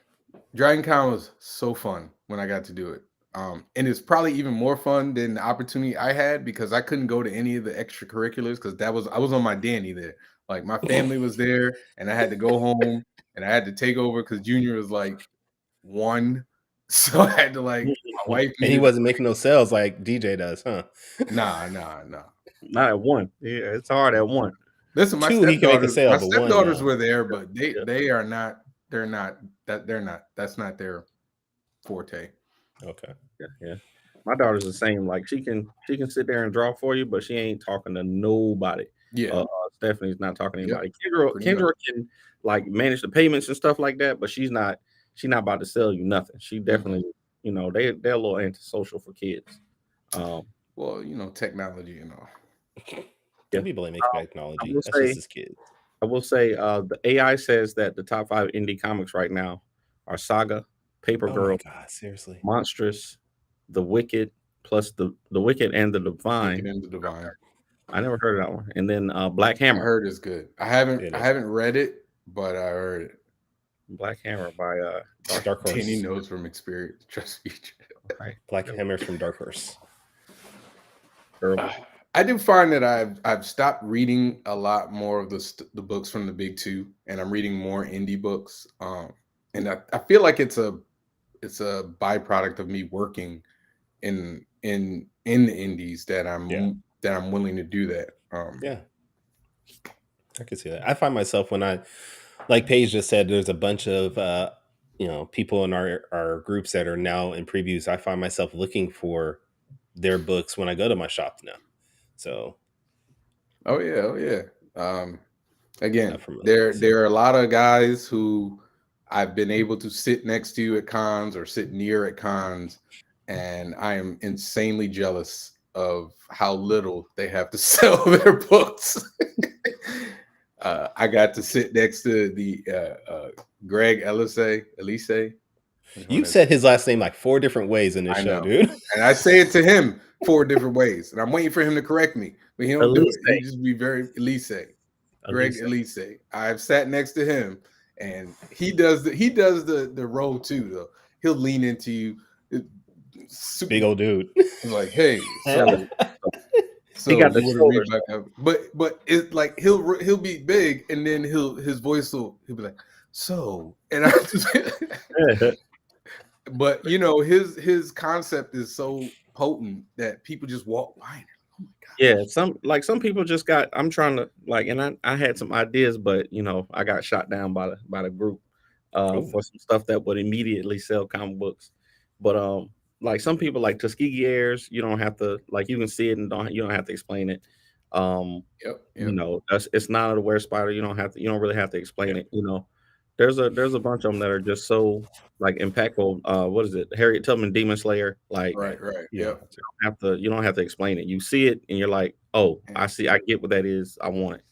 Dragon Con was so fun when I got to do it. And it's probably even more fun than the opportunity I had because I couldn't go to any of the extracurriculars because I was on my Danny there. Like my family was there and I had to go home and I had to take over because Junior was like 1. So I had to like my wife. And he wasn't making no sales like DJ does, huh? Nah. Not at 1. Yeah, it's hard at 1. Listen, my 2 he can make a stepdaughters, sale, my but 1, stepdaughters no. were there, but they are not. They're not. That's not their forte. Okay. Yeah. My daughter's the same. Like she can sit there and draw for you, but she ain't talking to nobody. Yeah. Stephanie's not talking to Yep. anybody. Pretty Kendra can like manage the payments and stuff like that, but she's not about to sell you nothing. She definitely, they're a little antisocial for kids. Well, technology and all. Don't be blaming technology. That's just his kids. I will say the AI says that the top 5 indie comics right now are Saga, Paper Girl, Oh my God, seriously. Monstrous, The Wicked, plus the Wicked and the Divine. Wicked and the Divine. I never heard of that one. And then Black I Hammer. heard it's good. I haven't read it, but I heard it. Black Hammer by Dark Horse. Danny knows from experience. Trust me. Right. Black Hammer from Dark Horse. I do find that I've stopped reading a lot more of the books from the big 2, and I'm reading more indie books. And I feel like it's a byproduct of me working in the indies that I'm willing to do that. Yeah, I can see that. I find myself when I, like Paige just said, there's a bunch of people in our groups that are now in previews. I find myself looking for their books when I go to my shop now. So, oh yeah. Again, from there are a lot of guys who I've been able to sit next to at cons or sit near at cons, and I am insanely jealous of how little they have to sell their books. I got to sit next to the Greg Elise. You said his last name like 4 different ways in this show, dude. And I say it to him 4 different ways, and I'm waiting for him to correct me, but he don't do it. He just be very Elise. Greg Elise. I've sat next to him, and he does the role too. Though he'll lean into you, big old dude. He's like, hey, so he got the shoulders. But it's like he'll be big, and then his voice he'll be like, so, and I just. But his concept is so potent that people just walk by. Oh my God. Yeah, some people just got. I'm trying to and I had some ideas, but I got shot down by the group for some stuff that would immediately sell comic books. But like some people like Tuskegee Airs, you don't have to you can see it and you don't have to explain it. Yep. It's not a wear spider. You don't really have to explain it. There's a bunch of them that are just so impactful. What is it? Harriet Tubman Demon Slayer. Right. Yeah. You don't have to explain it. You see it and you're like, oh, I see. I get what that is. I want it.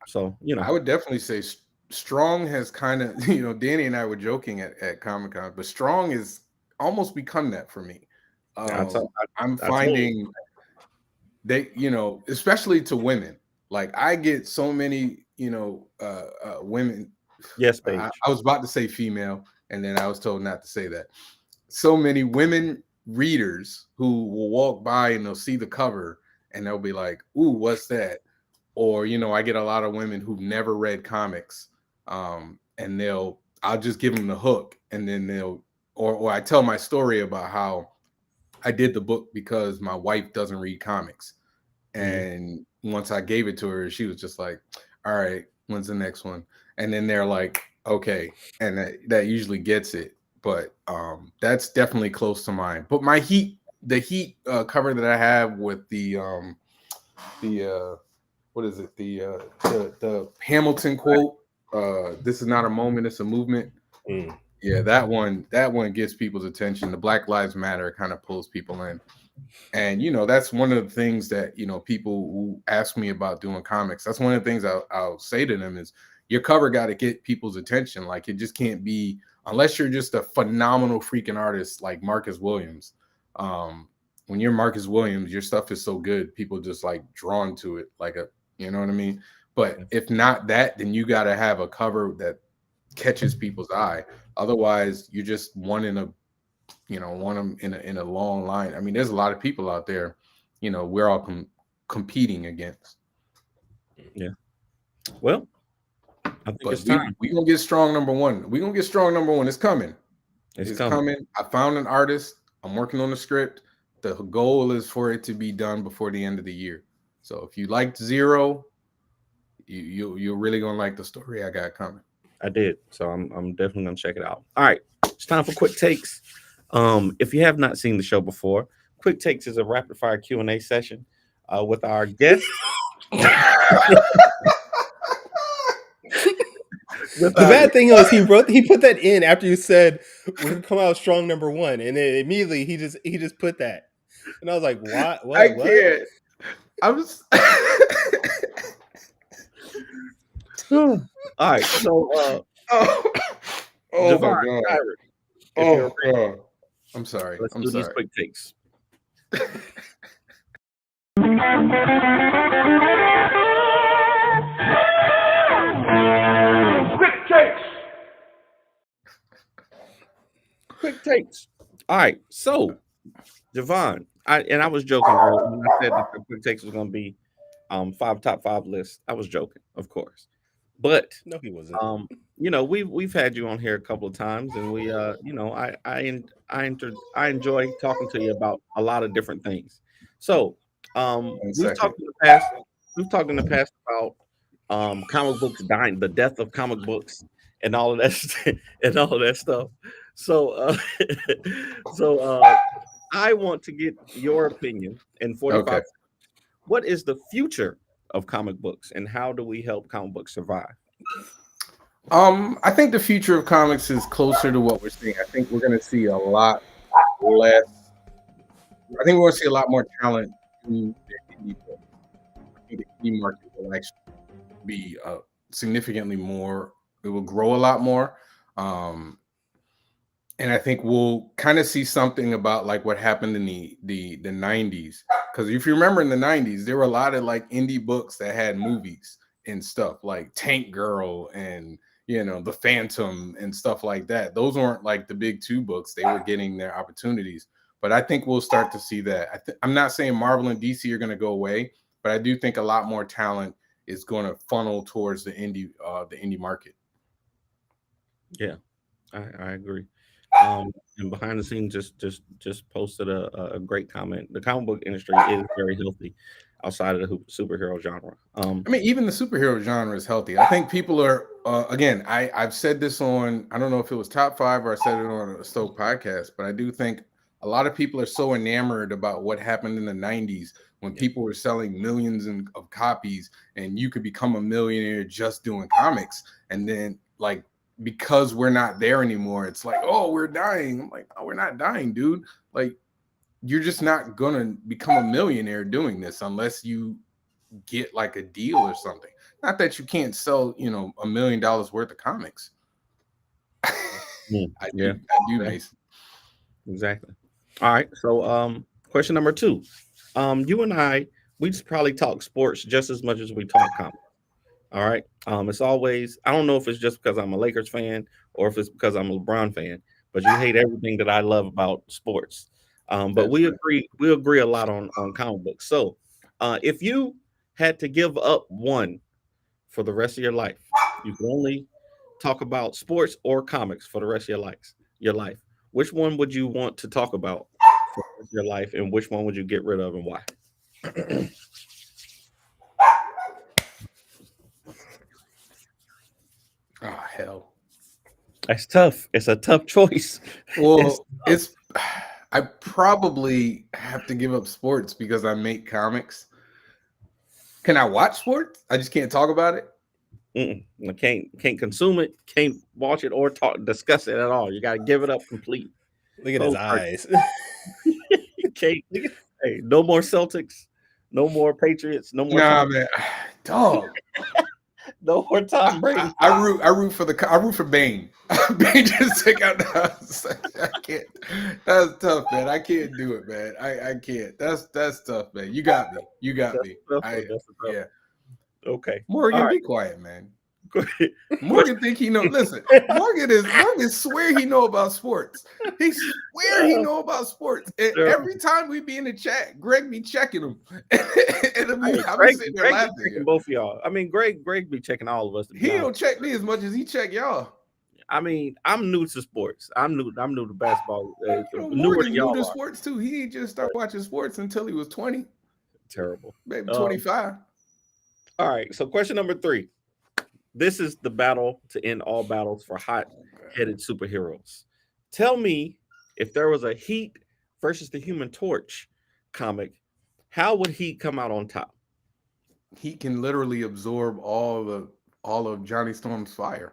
So I would definitely say Strong has kind of Danny and I were joking at Comic-Con, but Strong has almost become that for me. I'm finding they especially to women. Like I get so many women. Yes, Paige. I was about to say female, and then I was told not to say that. So many women readers who will walk by and they'll see the cover and they'll be like, ooh, what's that? Or, I get a lot of women who've never read comics, and I'll just give them the hook, and then or I tell my story about how I did the book because my wife doesn't read comics. And once I gave it to her, she was just like, all right, when's the next one? And then they're like, okay. And that usually gets it. But that's definitely close to mine. But the Heat cover that I have with the what is it? The Hamilton quote, this is not a moment, it's a movement. Yeah, that one gets people's attention. The Black Lives Matter kind of pulls people in. And that's one of the things that people who ask me about doing comics, that's one of the things I'll say to them is your cover got to get people's attention. Like it just can't be unless you're just a phenomenal freaking artist like Marcus Williams. When you're Marcus Williams, your stuff is so good, people just like drawn to it, like you know what I mean? But if not that, then you got to have a cover that catches people's eye. Otherwise, you're just one in a long line. I mean, there's a lot of people out there, we're all competing against. Yeah. Well, I think it's time. We're gonna get strong number one. We're gonna get strong number one. It's coming. It's coming. I found an artist. I'm working on the script. The goal is for it to be done before the end of the year. So if you liked Zero, you're really gonna like the story I got coming. I did. So I'm definitely gonna check it out. All right. It's time for Quick Takes. If you have not seen the show before, Quick Takes is a rapid fire Q&A session with our guest. The bad thing was he put that in after you said we're gonna come out strong number one, and then immediately he just put that, and I was like, what? I can't. I was. All right, so oh my God! Oh God! I'm sorry. Let's do these quick takes. Quick takes. All right, so Javon, I was joking earlier when I said that the quick takes was going to be top 5 list. I was joking, of course, but no, he wasn't. We've had you on here a couple of times, and we I enjoy talking to you about a lot of different things. So we've talked in the past about comic books dying, the death of comic books, and all of that stuff. So I want to get your opinion in 45 seconds. What is the future of comic books, and how do we help comic books survive? I think the future of comics is closer to what we're seeing. I think we're going to see a lot less. I think we're going to see a lot more talent in the indie book. I think the indie market will actually be significantly more. It will grow a lot more. And I think we'll kind of see something about like what happened in the 90s. Because if you remember in the 90s, there were a lot of like indie books that had movies and stuff like Tank Girl and The Phantom and stuff like that. Those weren't like the big 2 books. They were getting their opportunities. But I think we'll start to see that. I'm not saying Marvel and DC are going to go away, but I do think a lot more talent is going to funnel towards the indie market. Yeah, I agree. And behind the scenes, just posted a great comment. The comic book industry is very healthy outside of the superhero genre. I mean, even the superhero genre is healthy. I think people are again. I've said this on, I don't know if it was top 5 or I said it on a Stoke podcast, but I do think a lot of people are so enamored about what happened in the 90s when people were selling millions of copies, and you could become a millionaire just doing comics, and then like, because we're not there anymore, it's like, oh, we're dying. I'm like, oh, we're not dying, dude. Like, you're just not gonna become a millionaire doing this unless you get like a deal or something. Not that you can't sell, $1 million worth of comics. I do, Mason. Exactly. All right. So question number 2. You and I, we just probably talk sports just as much as we talk comics. All right. It's always, I don't know if it's just because I'm a Lakers fan or if it's because I'm a LeBron fan, but you hate everything that I love about sports. But we agree a lot on comic books. So if you had to give up one for the rest of your life, you can only talk about sports or comics for the rest of your life. Which one would you want to talk about for the rest of your life, and which one would you get rid of and why? Oh, hell. That's tough. It's a tough choice. Well, I probably have to give up sports because I make comics. Can I watch sports? I just can't talk about it. I can't consume it, can't watch it or discuss it at all. You got to give it up complete. Look at his eyes. Hey, no more Celtics, no more Patriots, no more. Nah, man, dog. No more Tom Brady. I root for Bane. Bane just take out the house. I can't. That's tough, man. I can't do it, man. I can't. That's tough, man. You got me. That's a tough one. Yeah. Okay. Morgan, All right. be quiet, man. Go ahead. Morgan think he know. Listen, Morgan swear he know about sports. He swear he know about sports. And every time we be in the chat, Greg be checking him. And I be sitting there laughing. Checking both of y'all. I mean, Greg be checking all of us. He don't check me as much as he check y'all. I mean, I'm new to sports. I'm new to basketball. Morgan's new to sports too. He ain't just start watching sports until he was 20. Terrible. Maybe 25. All right. So question number 3. This is the battle to end all battles for hot-headed superheroes. Tell me, if there was a Heat versus the Human Torch comic, how would Heat come out on top? He can literally absorb all of Johnny Storm's fire.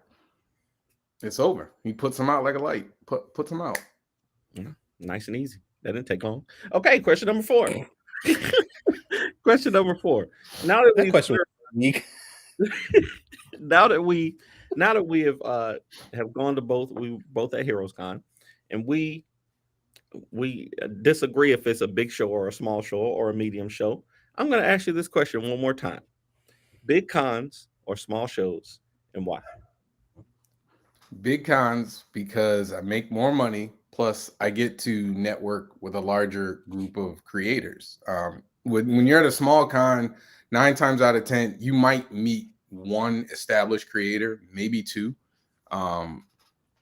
It's over. He puts them out like a light. Puts them out. Yeah, nice and easy. That didn't take long. Okay, question number 4. Question number 4. Now that that question was unique. Now that we have gone to both at Heroes Con, and we disagree if it's a big show or a small show or a medium show, I'm going to ask you this question one more time: big cons or small shows, and why? Big cons, because I make more money, plus I get to network with a larger group of creators. When you're at a small con, 9 times out of 10, you might meet one established creator, maybe 2.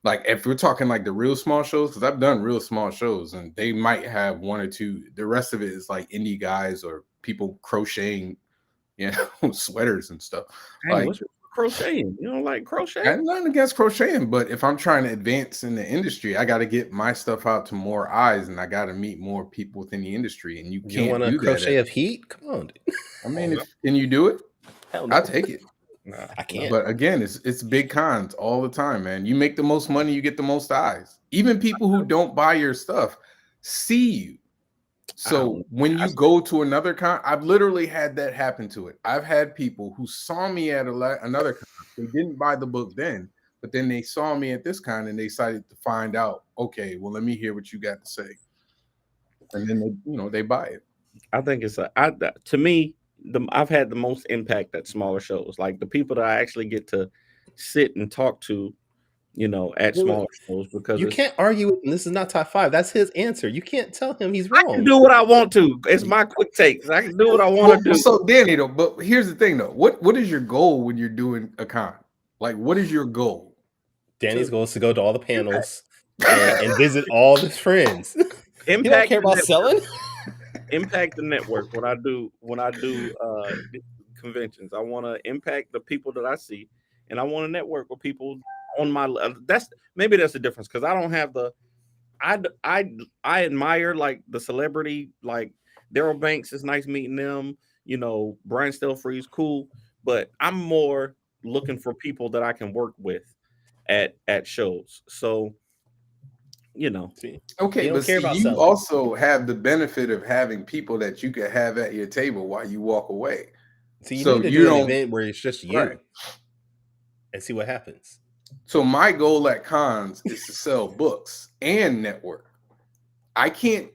Like if we're talking like the real small shows, because I've done real small shows, and they might have 1 or 2. The rest of it is like indie guys or people crocheting, sweaters and stuff. Hey, what's crocheting? You don't like crocheting? I'm not against crocheting, but if I'm trying to advance in the industry, I got to get my stuff out to more eyes, and I got to meet more people within the industry. And you can't want to crochet of Heat? Come on, dude. I mean, can you do it? Hell no. I'll take it. Nah, I can't. But again, it's big cons all the time, man. You make the most money, you get the most eyes. Even people who don't buy your stuff see you. So when you go to another con, I've literally had that happen to it. I've had people who saw me at another con. They didn't buy the book then, but then they saw me at this con and they decided to find out, okay, well, let me hear what you got to say. And then they buy it. I think it's to me, I've had the most impact at smaller shows. Like the people that I actually get to sit and talk to, at smaller shows, because you can't argue with him. This is not top 5. That's his answer. You can't tell him he's wrong. I can do what I want to. It's my quick takes. I can do what I want to do. So Danny, but here's the thing though. What is your goal when you're doing a con? Like, what is your goal? Danny's goal is to go to all the panels and visit all his friends. You don't care about selling? Impact the network when I do conventions. I want to impact the people that I see, and I want to network with people on my. That's the difference, because I don't have the. I admire like the celebrity, like Daryl Banks. It's nice meeting them. Brian Stelfree's cool, but I'm more looking for people that I can work with at shows. So. Okay, but you also have the benefit of having people that you can have at your table while you walk away. So you need to do an event where it's just you, right, and see what happens. So my goal at cons is to sell books and network. I can't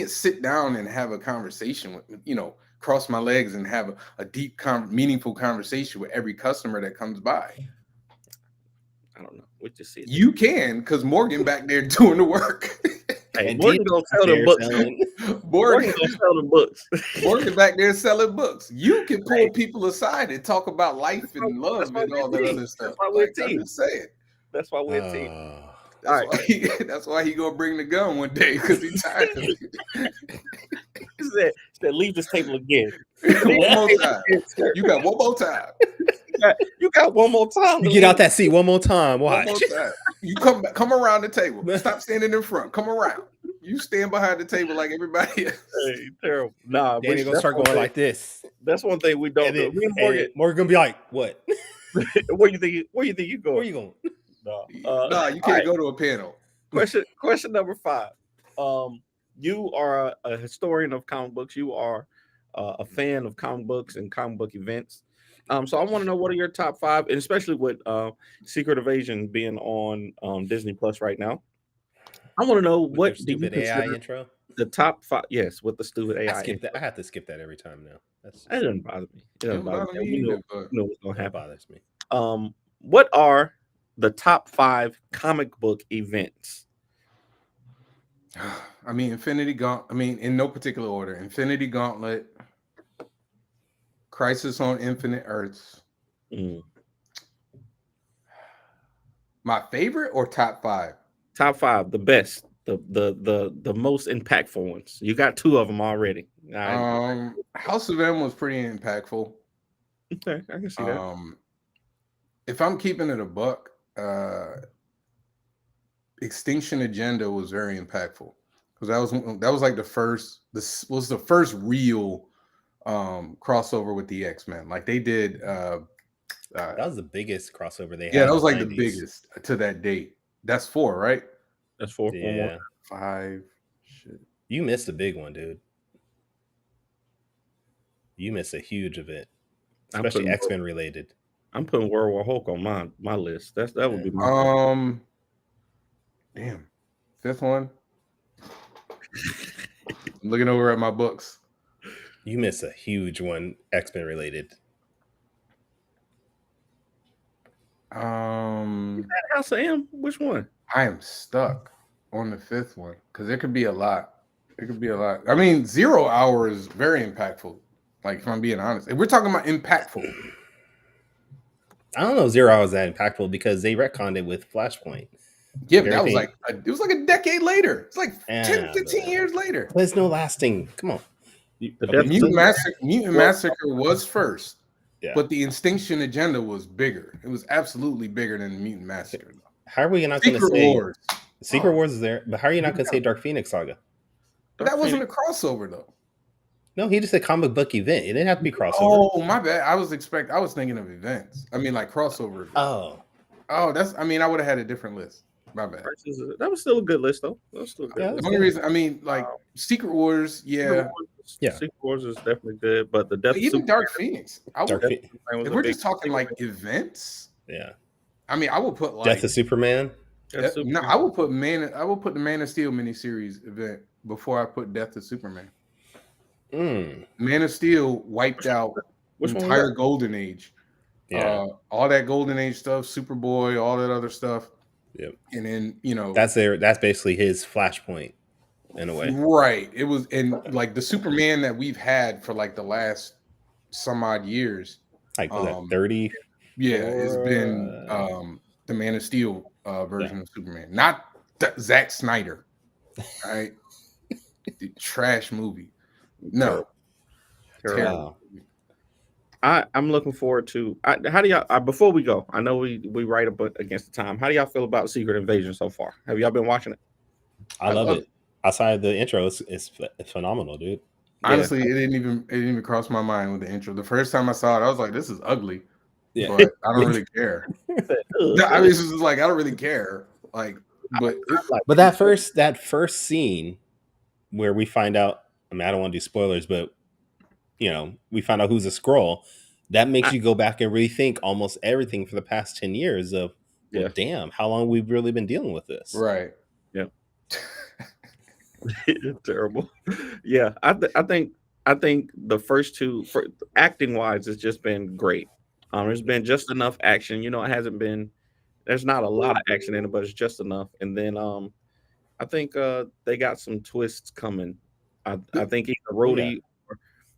sit down and have a conversation with, cross my legs and have a deep, meaningful conversation with every customer that comes by. I don't know. We just see it. You can, because Morgan back there doing the work. Hey, Morgan gonna sell them books. Morgan gonna sell them books. Morgan back there selling books. You can pull people aside and talk about life and love and all that other stuff. That's why we're a team. I'm just saying. That's why we're a team. That's why he gonna bring the gun one day, because he's tired of it. He said, leave this table again. One more time. You got one more time. You got one more time. You get out that seat one more time. Watch. One more time. You come around the table. Stop standing in front. Come around. You stand behind the table like everybody else. Hey, terrible. Nah, then you're gonna start going like this. That's one thing we don't do. Morgan gonna be like, "What? Where you think you going? Where you going?" No, you can't go to a panel. Question number 5. You are a historian of comic books. You are a fan of comic books and comic book events. So I want to know what are your top 5, and especially with Secret Invasion being on Disney Plus right now. I want to know With their what do you stupid AI consider intro. the top 5? Yes, with the stupid AI. I skip that. I have to skip that every time now. That's It doesn't bother me. It doesn't Don't bother bother me. me We either, know, but what's gonna that happen. bothers me. What are the top 5 comic book events? I mean, Infinity Gauntlet. I mean, in no particular order: Infinity Gauntlet, Crisis on Infinite Earths. Mm. My favorite or top 5? Top 5, the best, the most impactful ones. You got 2 of them already. House of M was pretty impactful. Okay, I can see that. If I'm keeping it a buck, Extinction Agenda was very impactful because that was like the first. This was the first real crossover with the X-Men. Like they did. That was the biggest crossover they had. Yeah, that was in like the 90s. biggest to that date. That's 4, right? That's 4. Yeah. 1 more. 5. Shit. You missed a big one, dude. You missed a huge event, especially X-Men related. I'm putting World War Hulk on my list. That would be my damn. 5th one. I'm looking over at my books. You missed a huge one, X-Men related. House of M. Which one? I am stuck on the 5th one because there could be a lot. It could be a lot. I mean, 0 Hour is very impactful. Like, if I'm being honest, if we're talking about impactful, I don't know if 0 Hour was that impactful because they retconned it with Flashpoint. Yeah, but that was like it was like a decade later. It's like 10, 15 but years later. There's no lasting. Come on. Mutant Massacre was first, yeah. But the Extinction Agenda was bigger. It was absolutely bigger than the Mutant Massacre. How are we not going to say Wars? Secret Wars is there? But how are you not going to say Dark Phoenix Saga? That wasn't a crossover though. No, he just said comic book event. It didn't have to be crossover. Oh, my bad. I was thinking of events. I mean, like crossover. Oh, that's. I mean, I would have had a different list. My bad. That was still a good list, though. That was still a good list. The only reason, I mean, like Secret Wars, yeah. Secret Wars is definitely good, but the Death of even Dark Phoenix. If we're just talking like events, yeah. I mean, I would put like Death of Superman. No, I would put the Man of Steel miniseries event before I put Death of Superman. Man of Steel wiped out the entire Golden Age. Yeah. All that Golden Age stuff, Superboy, all that other stuff. Yep. And then, that's basically his Flashpoint in a way. Right. It was, and like the Superman that we've had for like the last some odd years. Like was that 30? Yeah, it's been the Man of Steel version of Superman. Not Zack Snyder. Right? The trash movie. No. Terrible. I'm looking forward to. How do y'all? Before we go, I know we right up against the time. How do y'all feel about Secret Invasion so far? Have y'all been watching it? I love it. Outside the intro, it's phenomenal, dude. Honestly, it didn't even cross my mind with the intro. The first time I saw it, I was like, "This is ugly," yeah. But I don't really care. I mean, it's just like I don't really care. Like, but that first scene where we find out. I mean, I don't want to do spoilers, but we find out who's a Skrull. That makes you go back and rethink almost everything for the past 10 years of, well, damn, how long we've really been dealing with this. Right. Yeah. Terrible. Yeah. I think the first two, acting wise, it's just been great. There's been just enough action. It hasn't been, there's not a lot of action in it, but it's just enough. And then I think they got some twists coming. I think either Rhodey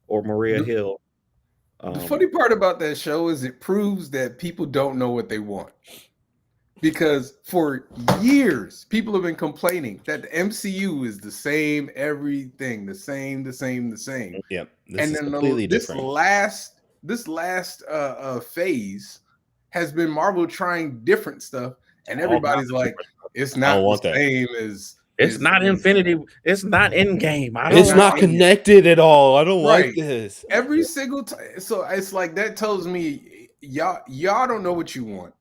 or Maria Hill. The funny part about that show is it proves that people don't know what they want. Because for years, people have been complaining that the MCU is the same, everything, the same. Yep. And then this last phase has been Marvel trying different stuff, and everybody's like, it's not the same as. It's not Infinity. It's not Endgame. It's not connected at all. I don't like this. Every single time. So it's like that tells me y'all don't know what you want,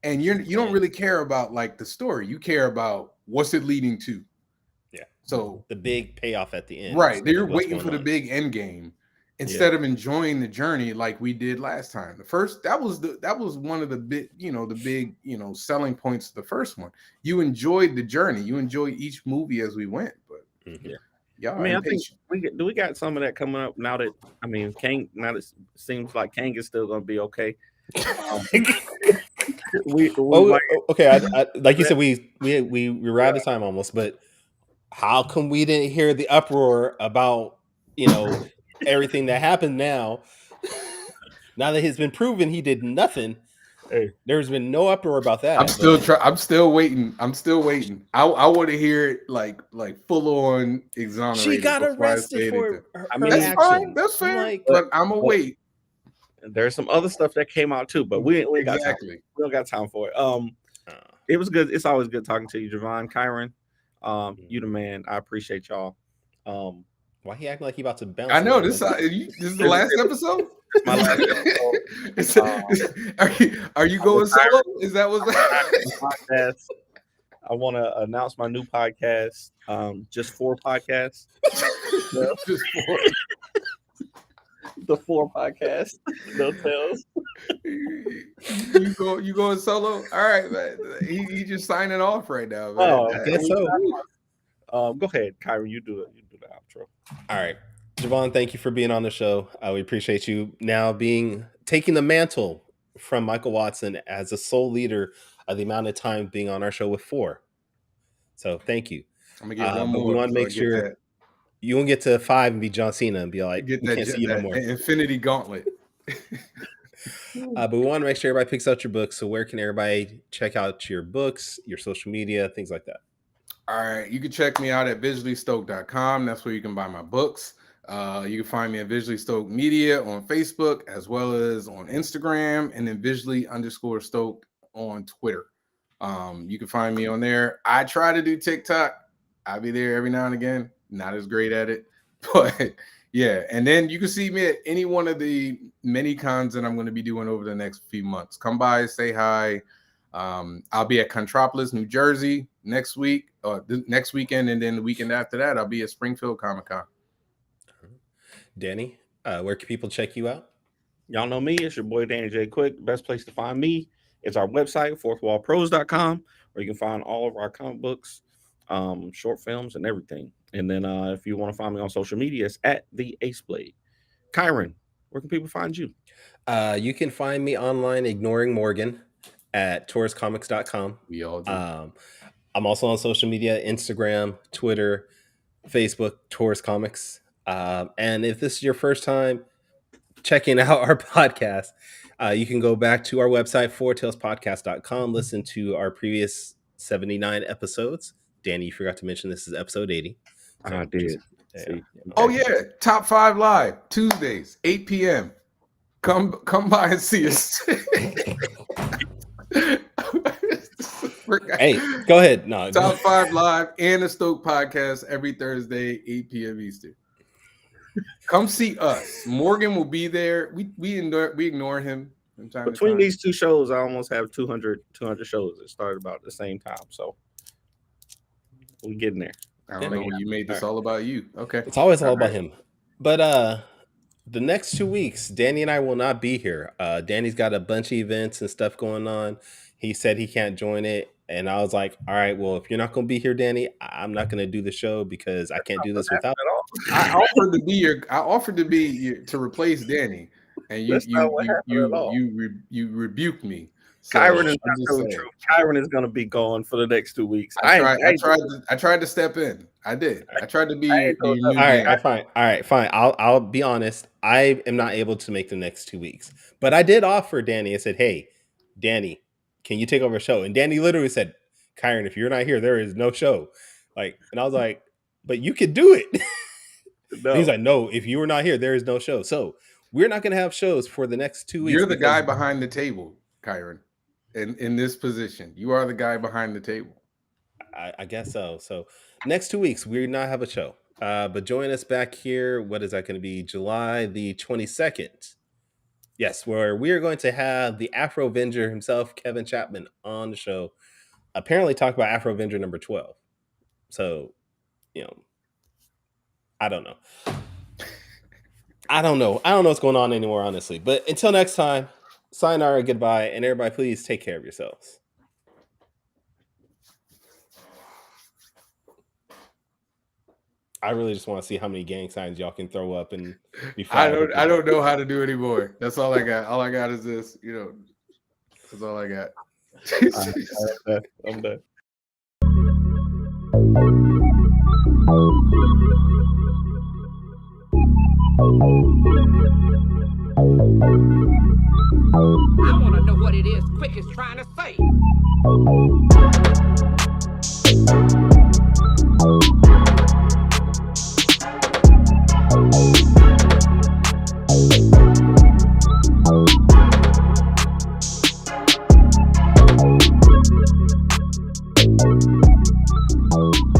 and you don't really care about like the story. You care about what's it leading to. Yeah. So the big payoff at the end. Right. They're waiting for the big end game, instead of enjoying the journey like we did last time. The first that was one of the big selling points of the first one. You enjoyed the journey. You enjoyed each movie as we went, but y'all I think impatient. we got some of that coming up now that Kang, now that it seems like Kang is still gonna be okay. Okay. I like you said, we're out of time almost, but how come we didn't hear the uproar about everything that happened now? Now that he's been proven he did nothing, there's been no uproar about that. I'm still waiting. I want to hear it like full on exonerated. She got arrested for her that's actions. fine. That's fair. But I'm gonna wait. There's some other stuff that came out too, but we don't got time for it. It was good. It's always good talking to you, Javon, Kyron. You the man. I appreciate y'all. Why he acting like he about to bounce? I know this is the last episode. It's my last episode. Are you going solo? Is that what's podcast? I want to announce my new podcast. Just 4 podcasts. Just 4. The 4 podcasts. No tells. You going solo? All right, man. He just signing off right now, man. Oh, I guess so. Go ahead, Kyron. You do it. You do the outro. All right, Javon. Thank you for being on the show. We appreciate you now taking the mantle from Michael Watson as the sole leader of the amount of time being on our show with 4. So thank you. I'm gonna get one more. We want to make sure you won't get to 5 and be John Cena and be like, get we can't see you no more. Infinity Gauntlet. But we want to make sure everybody picks out your books. So where can everybody check out your books, your social media, things like that? All right. You can check me out at visuallystoke.com. That's where you can buy my books. You can find me at Visually Stoke Media on Facebook, as well as on Instagram, and then visually_stoke on Twitter. You can find me on there. I try to do TikTok. I'll be there every now and again. Not as great at it, but yeah. And then you can see me at any one of the many cons that I'm going to be doing over the next few months. Come by, say hi. I'll be at Contropolis, New Jersey next week, next weekend, and then the weekend after that, I'll be at Springfield Comic-Con. Danny, where can people check you out? Y'all know me. It's your boy Danny J. Quick. Best place to find me is our website, fourthwallpros.com, where you can find all of our comic books, short films, and everything. And then if you want to find me on social media, it's at the Ace Blade. Kyron, where can people find you? You can find me online, Ignoring Morgan, at tauruscomics.com. We all do. I'm also on social media, Instagram, Twitter, Facebook, Taurus Comics. And if this is your first time checking out our podcast, you can go back to our website, fourtailspodcast.com, listen to our previous 79 episodes. Danny, you forgot to mention this is episode 80. So I did. Oh yeah, Top 5 Live Tuesdays, 8 p.m. Come by and see us. Hey, go ahead. No, Top 5 Live and the Stoke Podcast every Thursday, 8 p.m. Eastern. Come see us. Morgan will be there. We ignore him from time Between to time. these 2 shows, I almost have 200 shows that started about the same time. So we getting there. I don't know when you made this all about you. Okay. It's always all about him. But the next 2 weeks, Danny and I will not be here. Danny's got a bunch of events and stuff going on. He said he can't join it. And I was like, all right, well, if you're not going to be here, Danny, I'm not going to do the show because I can't do this without you. I offered to be to replace Danny, and you rebuked me. So, Kyron is not telling the truth. Kyron is going to be gone for the next 2 weeks. I tried to step in. I did. I tried to be. All right, fine. I'll be honest. I am not able to make the next 2 weeks, but I did offer Danny. I said, "Hey, Danny, can you take over a show?" And Danny literally said, "Kyron, if you're not here, there is no show." And I was like, "But you could do it." No. He's like, "No, if you were not here, there is no show." So we're not going to have shows for the next 2 weeks. You're the guy behind the table, Kyron. In this position, you are the guy behind the table. I guess so. So next 2 weeks, we not have a show. But join us back here. What is that going to be? July the 22nd. Yes, where we are going to have the Afro Avenger himself, Kevin Chapman, on the show. Apparently talk about Afro Avenger number 12. So, I don't know. I don't know. I don't know what's going on anymore, honestly. But until next time, sayonara, goodbye, and everybody, please take care of yourselves. I really just want to see how many gang signs y'all can throw up and be I don't know how to do anymore. That's all I got. All I got is this. That's all I got. I'm done. I want to know what it is Quick is trying to say.